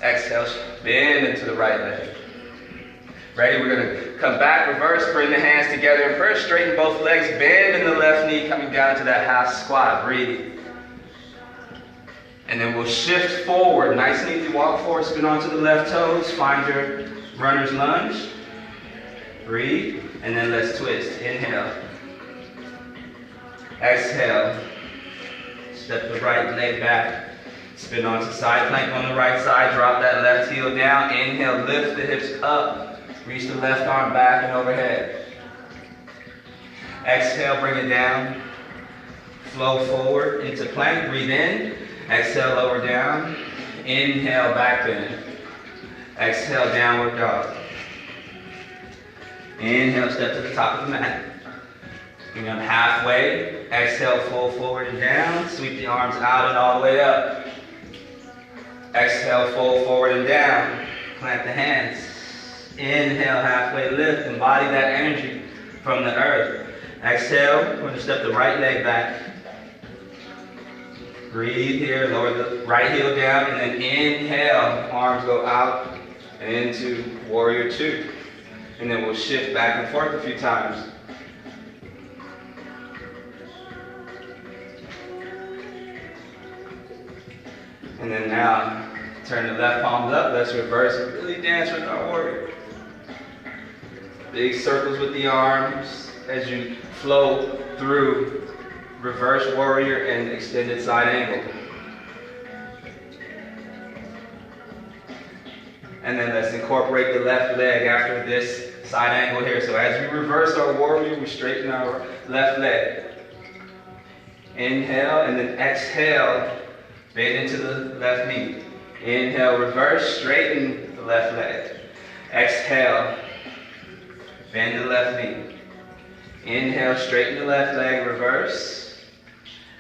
Exhale, bend into the right leg. Ready? We're going to come back, reverse, bring the hands together in prayer, straighten both legs, bend in the left knee, coming down to that half squat. Breathe. And then we'll shift forward, nice and easy, walk forward, spin onto the left toes, find your runner's lunge. Breathe, and then let's twist. Inhale. Exhale. Step the right leg back. Spin onto side plank on the right side. Drop that left heel down. Inhale, lift the hips up. Reach the left arm back and overhead. Exhale, bring it down. Flow forward into plank. Breathe in. Exhale, lower down. Inhale, back bend. Exhale, downward dog. Inhale, step to the top of the mat. Bring them halfway. Exhale, fold forward and down. Sweep the arms out and all the way up. Exhale, fold forward and down. Plant the hands. Inhale, halfway lift. Embody that energy from the earth. Exhale, we're going to step the right leg back. Breathe here, lower the right heel down, and then inhale, arms go out and into warrior two. And then we'll shift back and forth a few times. And then now, turn the left palms up, let's reverse and really dance with our warrior. Big circles with the arms as you flow through reverse warrior and extended side angle. And then let's incorporate the left leg after this side angle here. So as we reverse our warrior, we straighten our left leg. Inhale and then exhale, bend into the left knee. Inhale, reverse, straighten the left leg. Exhale, bend the left knee. Inhale, straighten the left leg, reverse.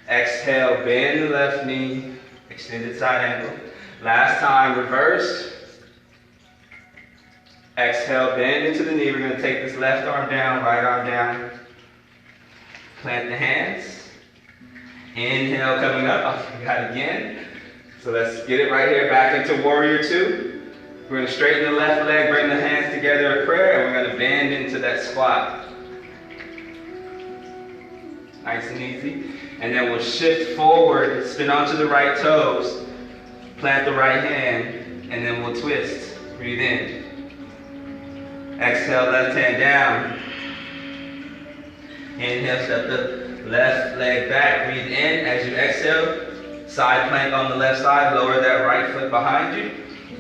Exhale, bend the left knee, extended side angle. Last time, reverse. Exhale, bend into the knee. We're going to take this left arm down, right arm down. Plant the hands. Inhale, coming up. I forgot again. So let's get it right here back into warrior two. We're going to straighten the left leg, bring the hands together in prayer, and we're going to bend into that squat. Nice and easy. And then we'll shift forward, spin onto the right toes, plant the right hand, and then we'll twist. Breathe in. Exhale, left hand down. Inhale, step the left leg back. Breathe in as you exhale. Side plank on the left side. Lower that right foot behind you.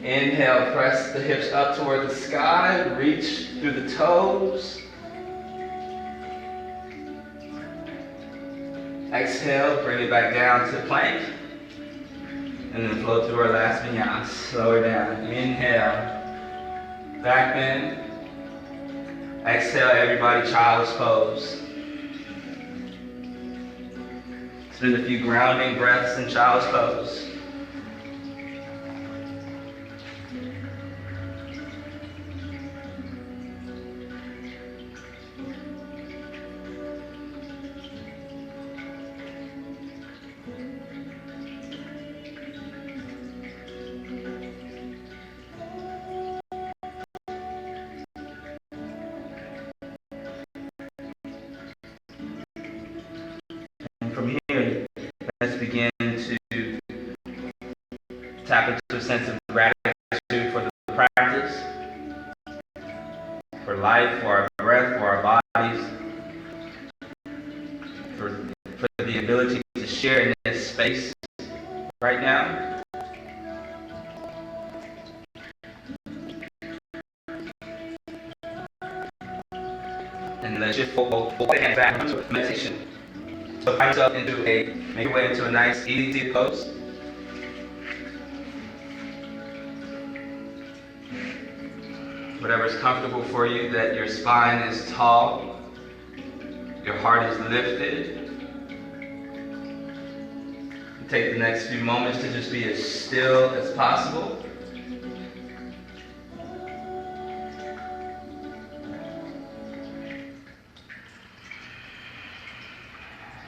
Inhale, press the hips up toward the sky. Reach through the toes. Exhale, bring it back down to plank. And then flow through our last vinyasa. Lower down. Inhale. Back bend. Exhale, everybody, child's pose. Spend a few grounding breaths in child's pose. From here, let's begin to tap into a sense of gratitude for the practice, for life, for our breath, for our bodies, for the ability to share in this space right now. And let's shift both hands back into meditation. So find yourself make your way into a nice, easy pose. Whatever's comfortable for you, that your spine is tall, your heart is lifted. Take the next few moments to just be as still as possible.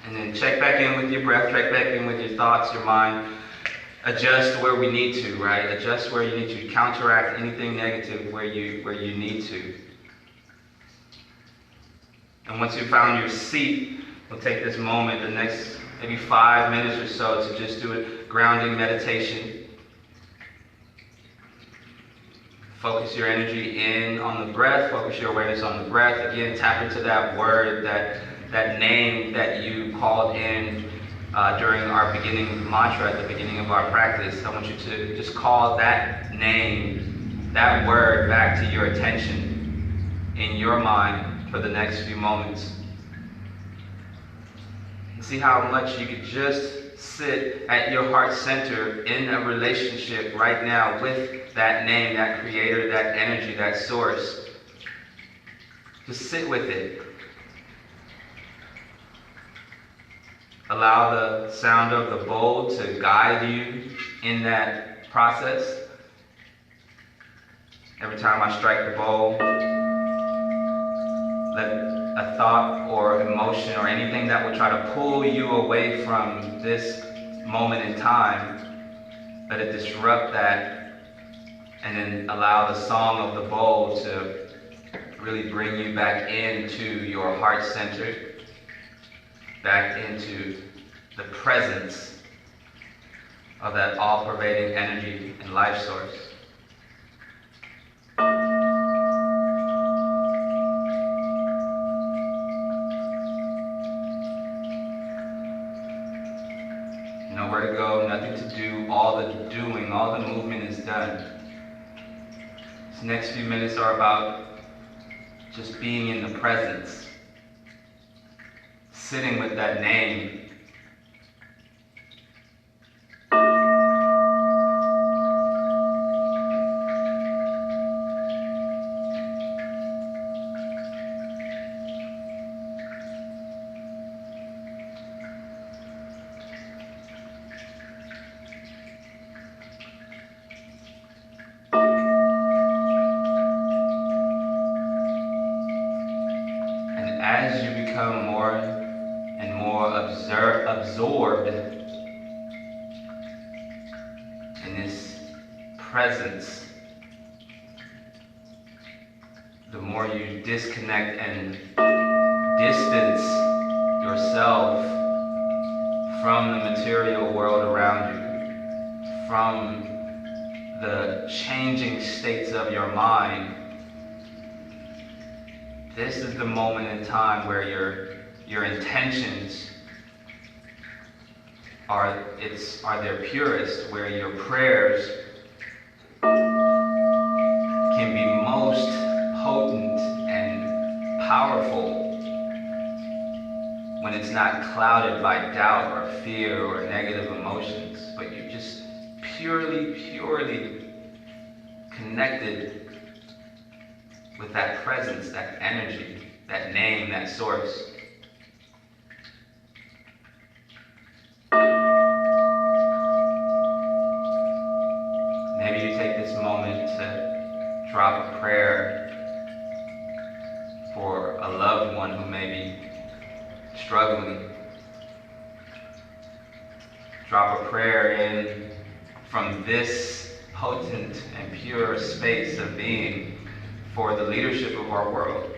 And then check back in with your breath, check back in with your thoughts, your mind. Adjust where we need to, right? Adjust where you need to. Counteract anything negative where you need to. And once you've found your seat, we'll take this moment, the next maybe 5 minutes or so, to just do a grounding meditation. Focus your energy in on the breath, focus your awareness on the breath. Again, tap into that word, that name that you called in during our beginning mantra at the beginning of our practice. I want you to just call that name, that word, back to your attention in your mind for the next few moments. And see how much you could just sit at your heart center in a relationship right now with that name, that creator, that energy, that source. Just sit with it. Allow the sound of the bowl to guide you in that process. Every time I strike the bowl, let a thought or emotion or anything that will try to pull you away from this moment in time, let it disrupt that, and then allow the song of the bowl to really bring you back into your heart center, back into the presence of that all-pervading energy and life source. Nowhere to go, nothing to do, all the doing, all the movement is done. These next few minutes are about just being in the presence, sitting with that name. and more absorbed in this presence, the more you disconnect and distance yourself from the material world around you, from the changing states of your mind. This is the moment in time where your intentions are their purest, where your prayers can be most potent and powerful when it's not clouded by doubt or fear or negative emotions, but you're just purely connected with that presence, that energy, that name, that source. Maybe you take this moment to drop a prayer for a loved one who may be struggling. Drop a prayer in from this potent and pure space of being for the leadership of our world.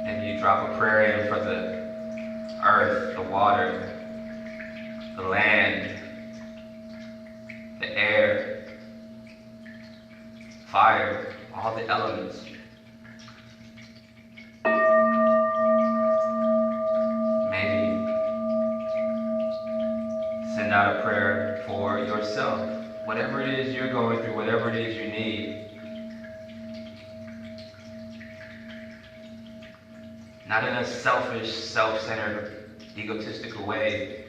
Maybe you drop a prayer in for the earth, the water, the land, the air, fire, all the elements. Send out a prayer for yourself. Whatever it is you're going through, whatever it is you need. Not in a selfish, self-centered, egotistical way,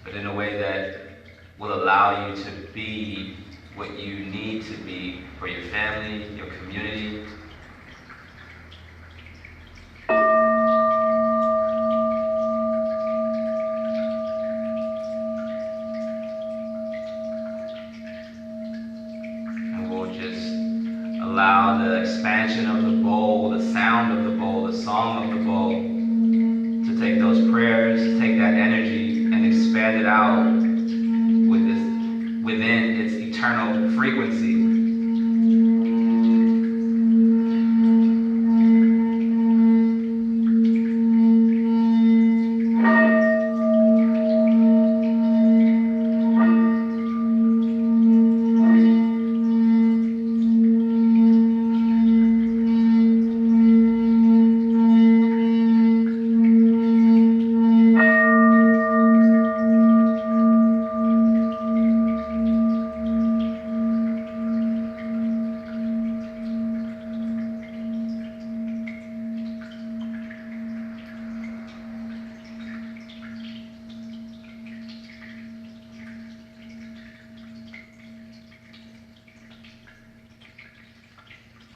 but in a way that will allow you to be what you need to be for your family, your community. Allow the expansion of the bowl, the sound of the bowl, the song of the bowl to take those prayers, to take that energy and expand it out within its eternal frequency.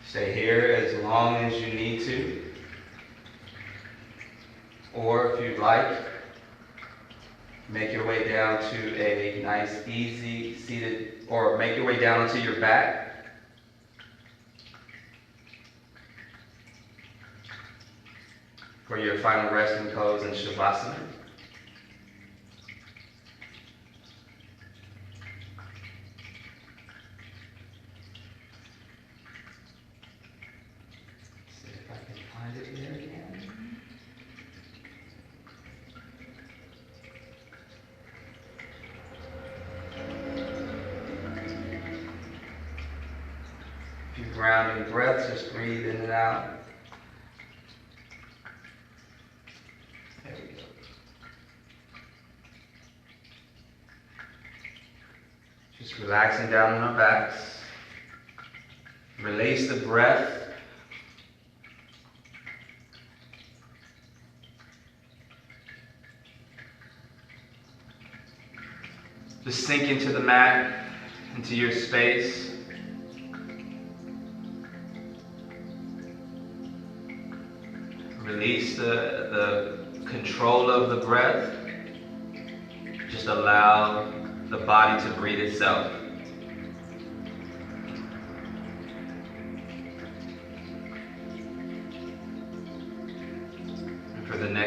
Stay here as long as you need to. Or if you'd like, make your way down to a nice, easy, seated, or make your way down onto your back. For your final resting pose in Shavasana. Grounding breaths, just breathe in and out. There we go. Just relaxing down on our backs. Release the breath. Just sink into the mat, into your space. Release the control of the breath. Just allow the body to breathe itself.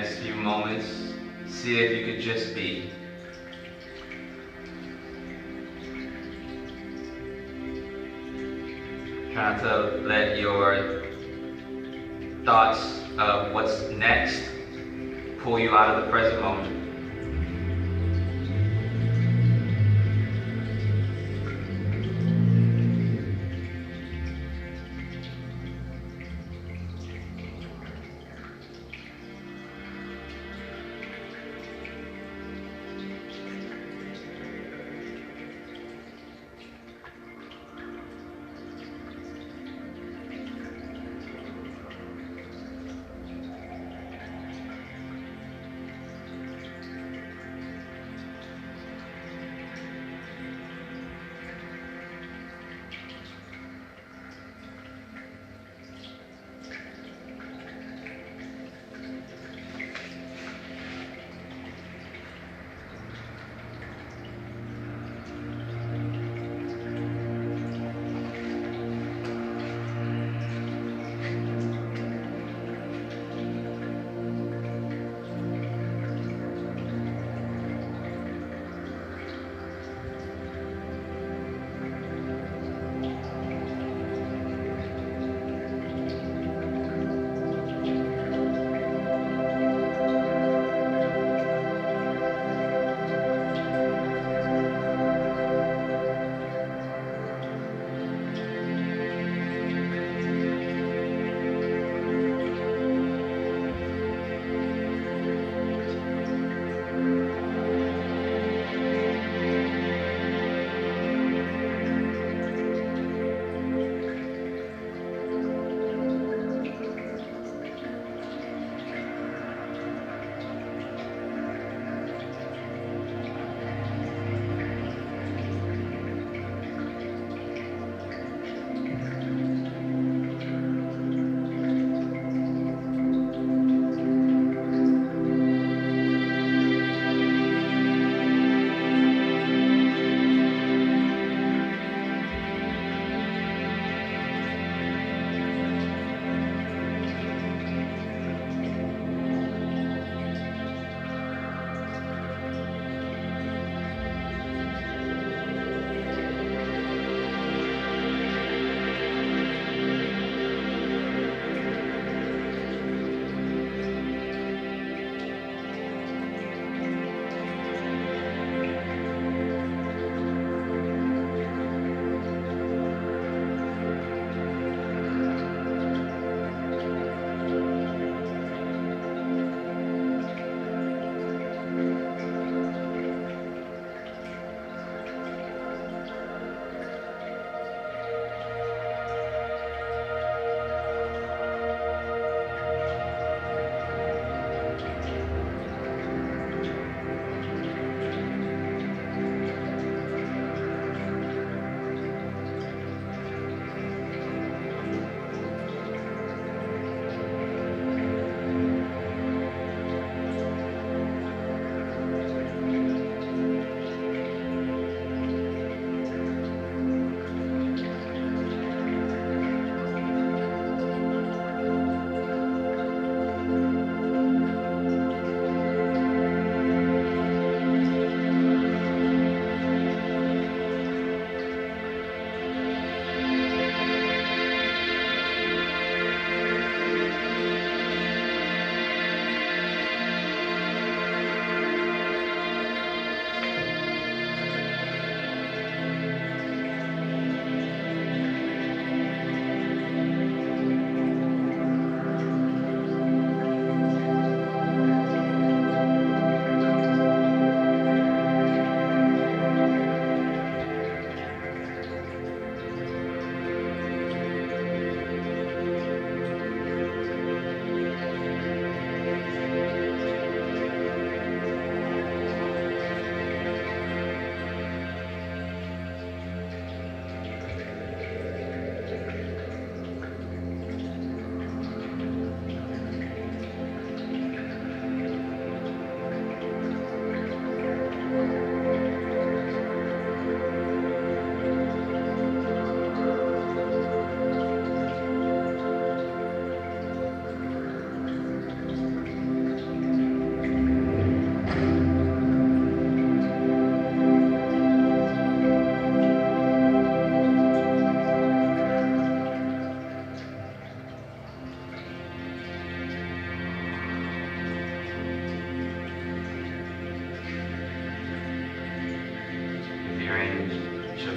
next few moments, see if you could just be. Trying to let your thoughts of what's next pull you out of the present moment.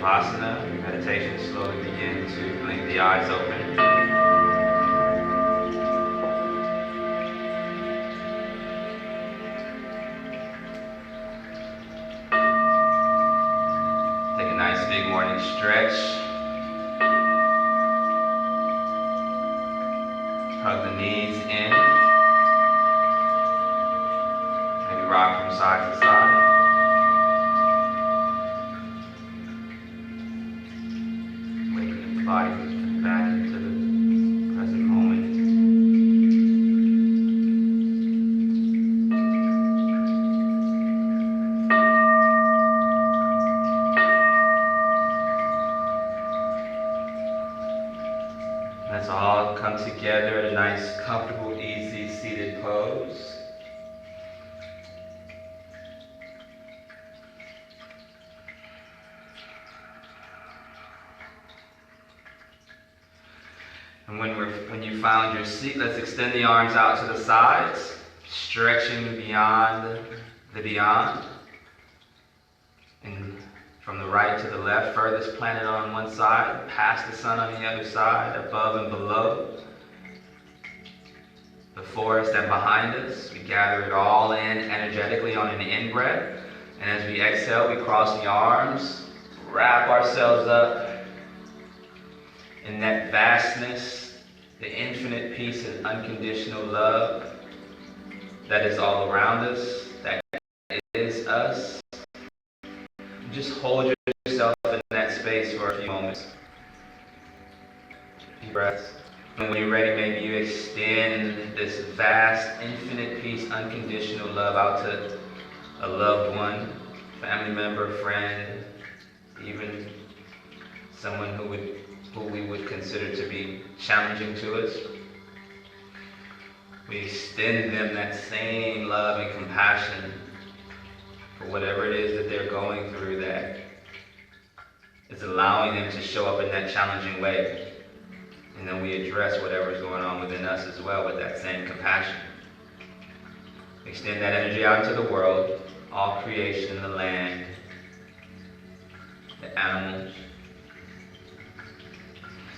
Shavasana. Meditation, slowly begin to blink the eyes open. Take a nice big morning stretch. Hug the knees in. Maybe rock from side to side. Body back into the present moment. Let's all come together in a nice, comfortable, easy, seated pose. And when you found your seat, let's extend the arms out to the sides, stretching beyond the beyond. And from the right to the left, furthest planet on one side, past the sun on the other side, above and below. The forest and behind us, we gather it all in energetically on an in-breath. And as we exhale, we cross the arms, wrap ourselves up in that vastness, the infinite peace and unconditional love that is all around us, that is us. Just hold yourself in that space for a few moments. Deep breaths. And when you're ready, maybe you extend this vast, infinite peace, unconditional love out to a loved one, family member, friend, even someone who we would consider to be challenging to us. We extend them that same love and compassion for whatever it is that they're going through that is allowing them to show up in that challenging way. And then we address whatever is going on within us as well with that same compassion. Extend that energy out into the world, all creation, the land, the animals.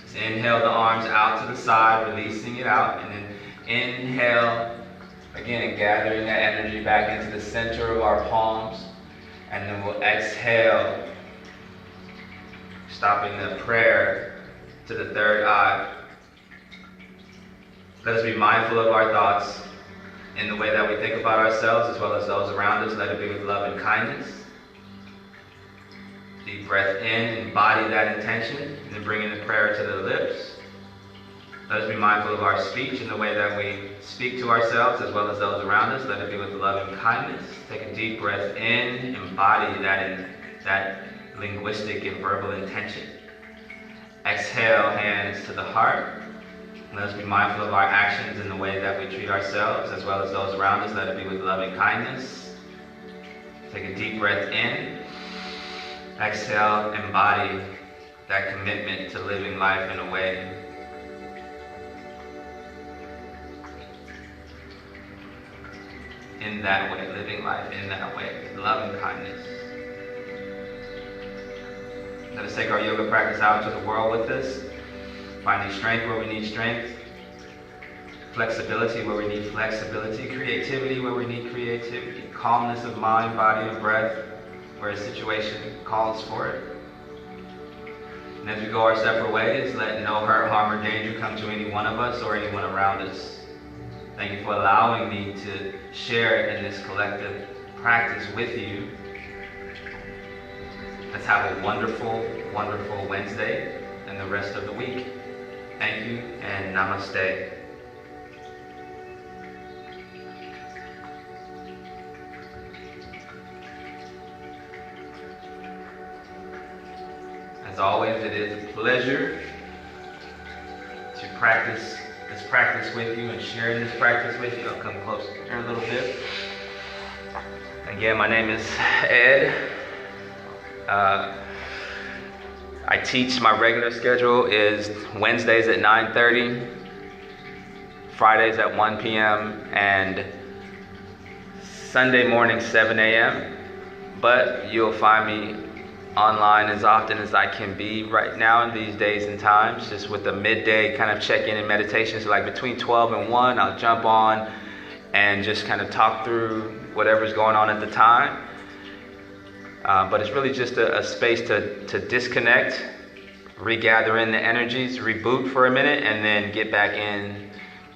Just inhale the arms out to the side, releasing it out, and then inhale, again, gathering that energy back into the center of our palms, and then we'll exhale, stopping the prayer to the third eye. Let us be mindful of our thoughts in the way that we think about ourselves as well as those around us. Let it be with love and kindness. Deep breath in, embody that intention, and then bring in the prayer to the lips. Let us be mindful of our speech in the way that we speak to ourselves as well as those around us. Let it be with love and kindness. Take a deep breath in, embody that linguistic and verbal intention. Exhale, hands to the heart. Let us be mindful of our actions in the way that we treat ourselves as well as those around us. Let it be with love and kindness. Take a deep breath in. Exhale, embody that commitment to living life in a way in that way, living life in that way, love and kindness. Let us take our yoga practice out to the world with us, finding strength where we need strength, flexibility where we need flexibility, creativity where we need creativity, calmness of mind, body, and breath where a situation calls for it. And as we go our separate ways, let no hurt, harm, or danger come to any one of us or anyone around us. Thank you for allowing me to share in this collective practice with you. Let's have a wonderful, wonderful Wednesday and the rest of the week. Thank you and namaste. As always, it is a pleasure to practice this practice with you and sharing this practice with you. I'll come close here a little bit. Again, my name is Ed. I teach, my regular schedule is Wednesdays at 9:30, Fridays at 1 p.m., and Sunday morning 7 a.m. But you'll find me online as often as I can be right now in these days and times, just with the midday kind of check-in and meditations. Like between 12 and 1, I'll jump on and just kind of talk through whatever's going on at the time. But it's really just a space to disconnect, regather in the energies, reboot for a minute, and then get back in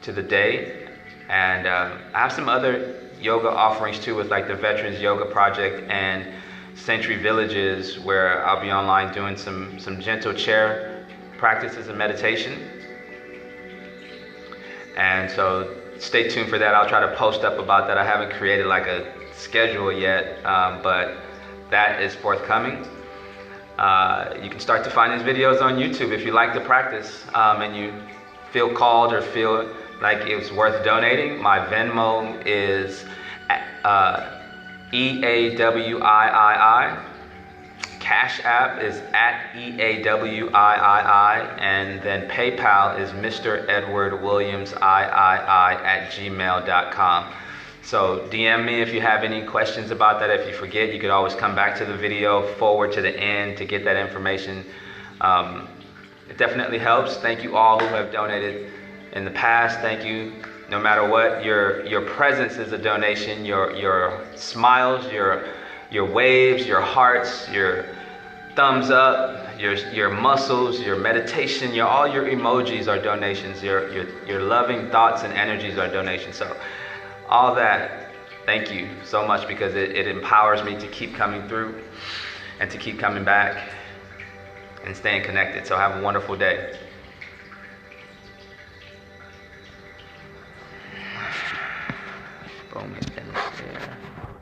to the day. And I have some other yoga offerings too, with like the Veterans Yoga Project and Century Villages, where I'll be online doing some gentle chair practices and meditation. And so stay tuned for that. I'll try to post up about that. I haven't created like a schedule yet, but that is forthcoming. You can start to find these videos on YouTube if you like the practice and you feel called or feel like it's worth donating. My Venmo is EAWIII. Cash App is at EAWIII, and then PayPal is Mr. Edward Williams III at gmail.com. So DM me if you have any questions about that. If you forget, you could always come back to the video, forward to the end to get that information. It definitely helps. Thank you all who have donated in the past. Thank you. No matter what, your presence is a donation. Your smiles, your waves, your hearts, your thumbs up, your muscles, your meditation, all your emojis are donations. Your loving thoughts and energies are donations. So all that, thank you so much, because it empowers me to keep coming through and to keep coming back and staying connected. So have a wonderful day.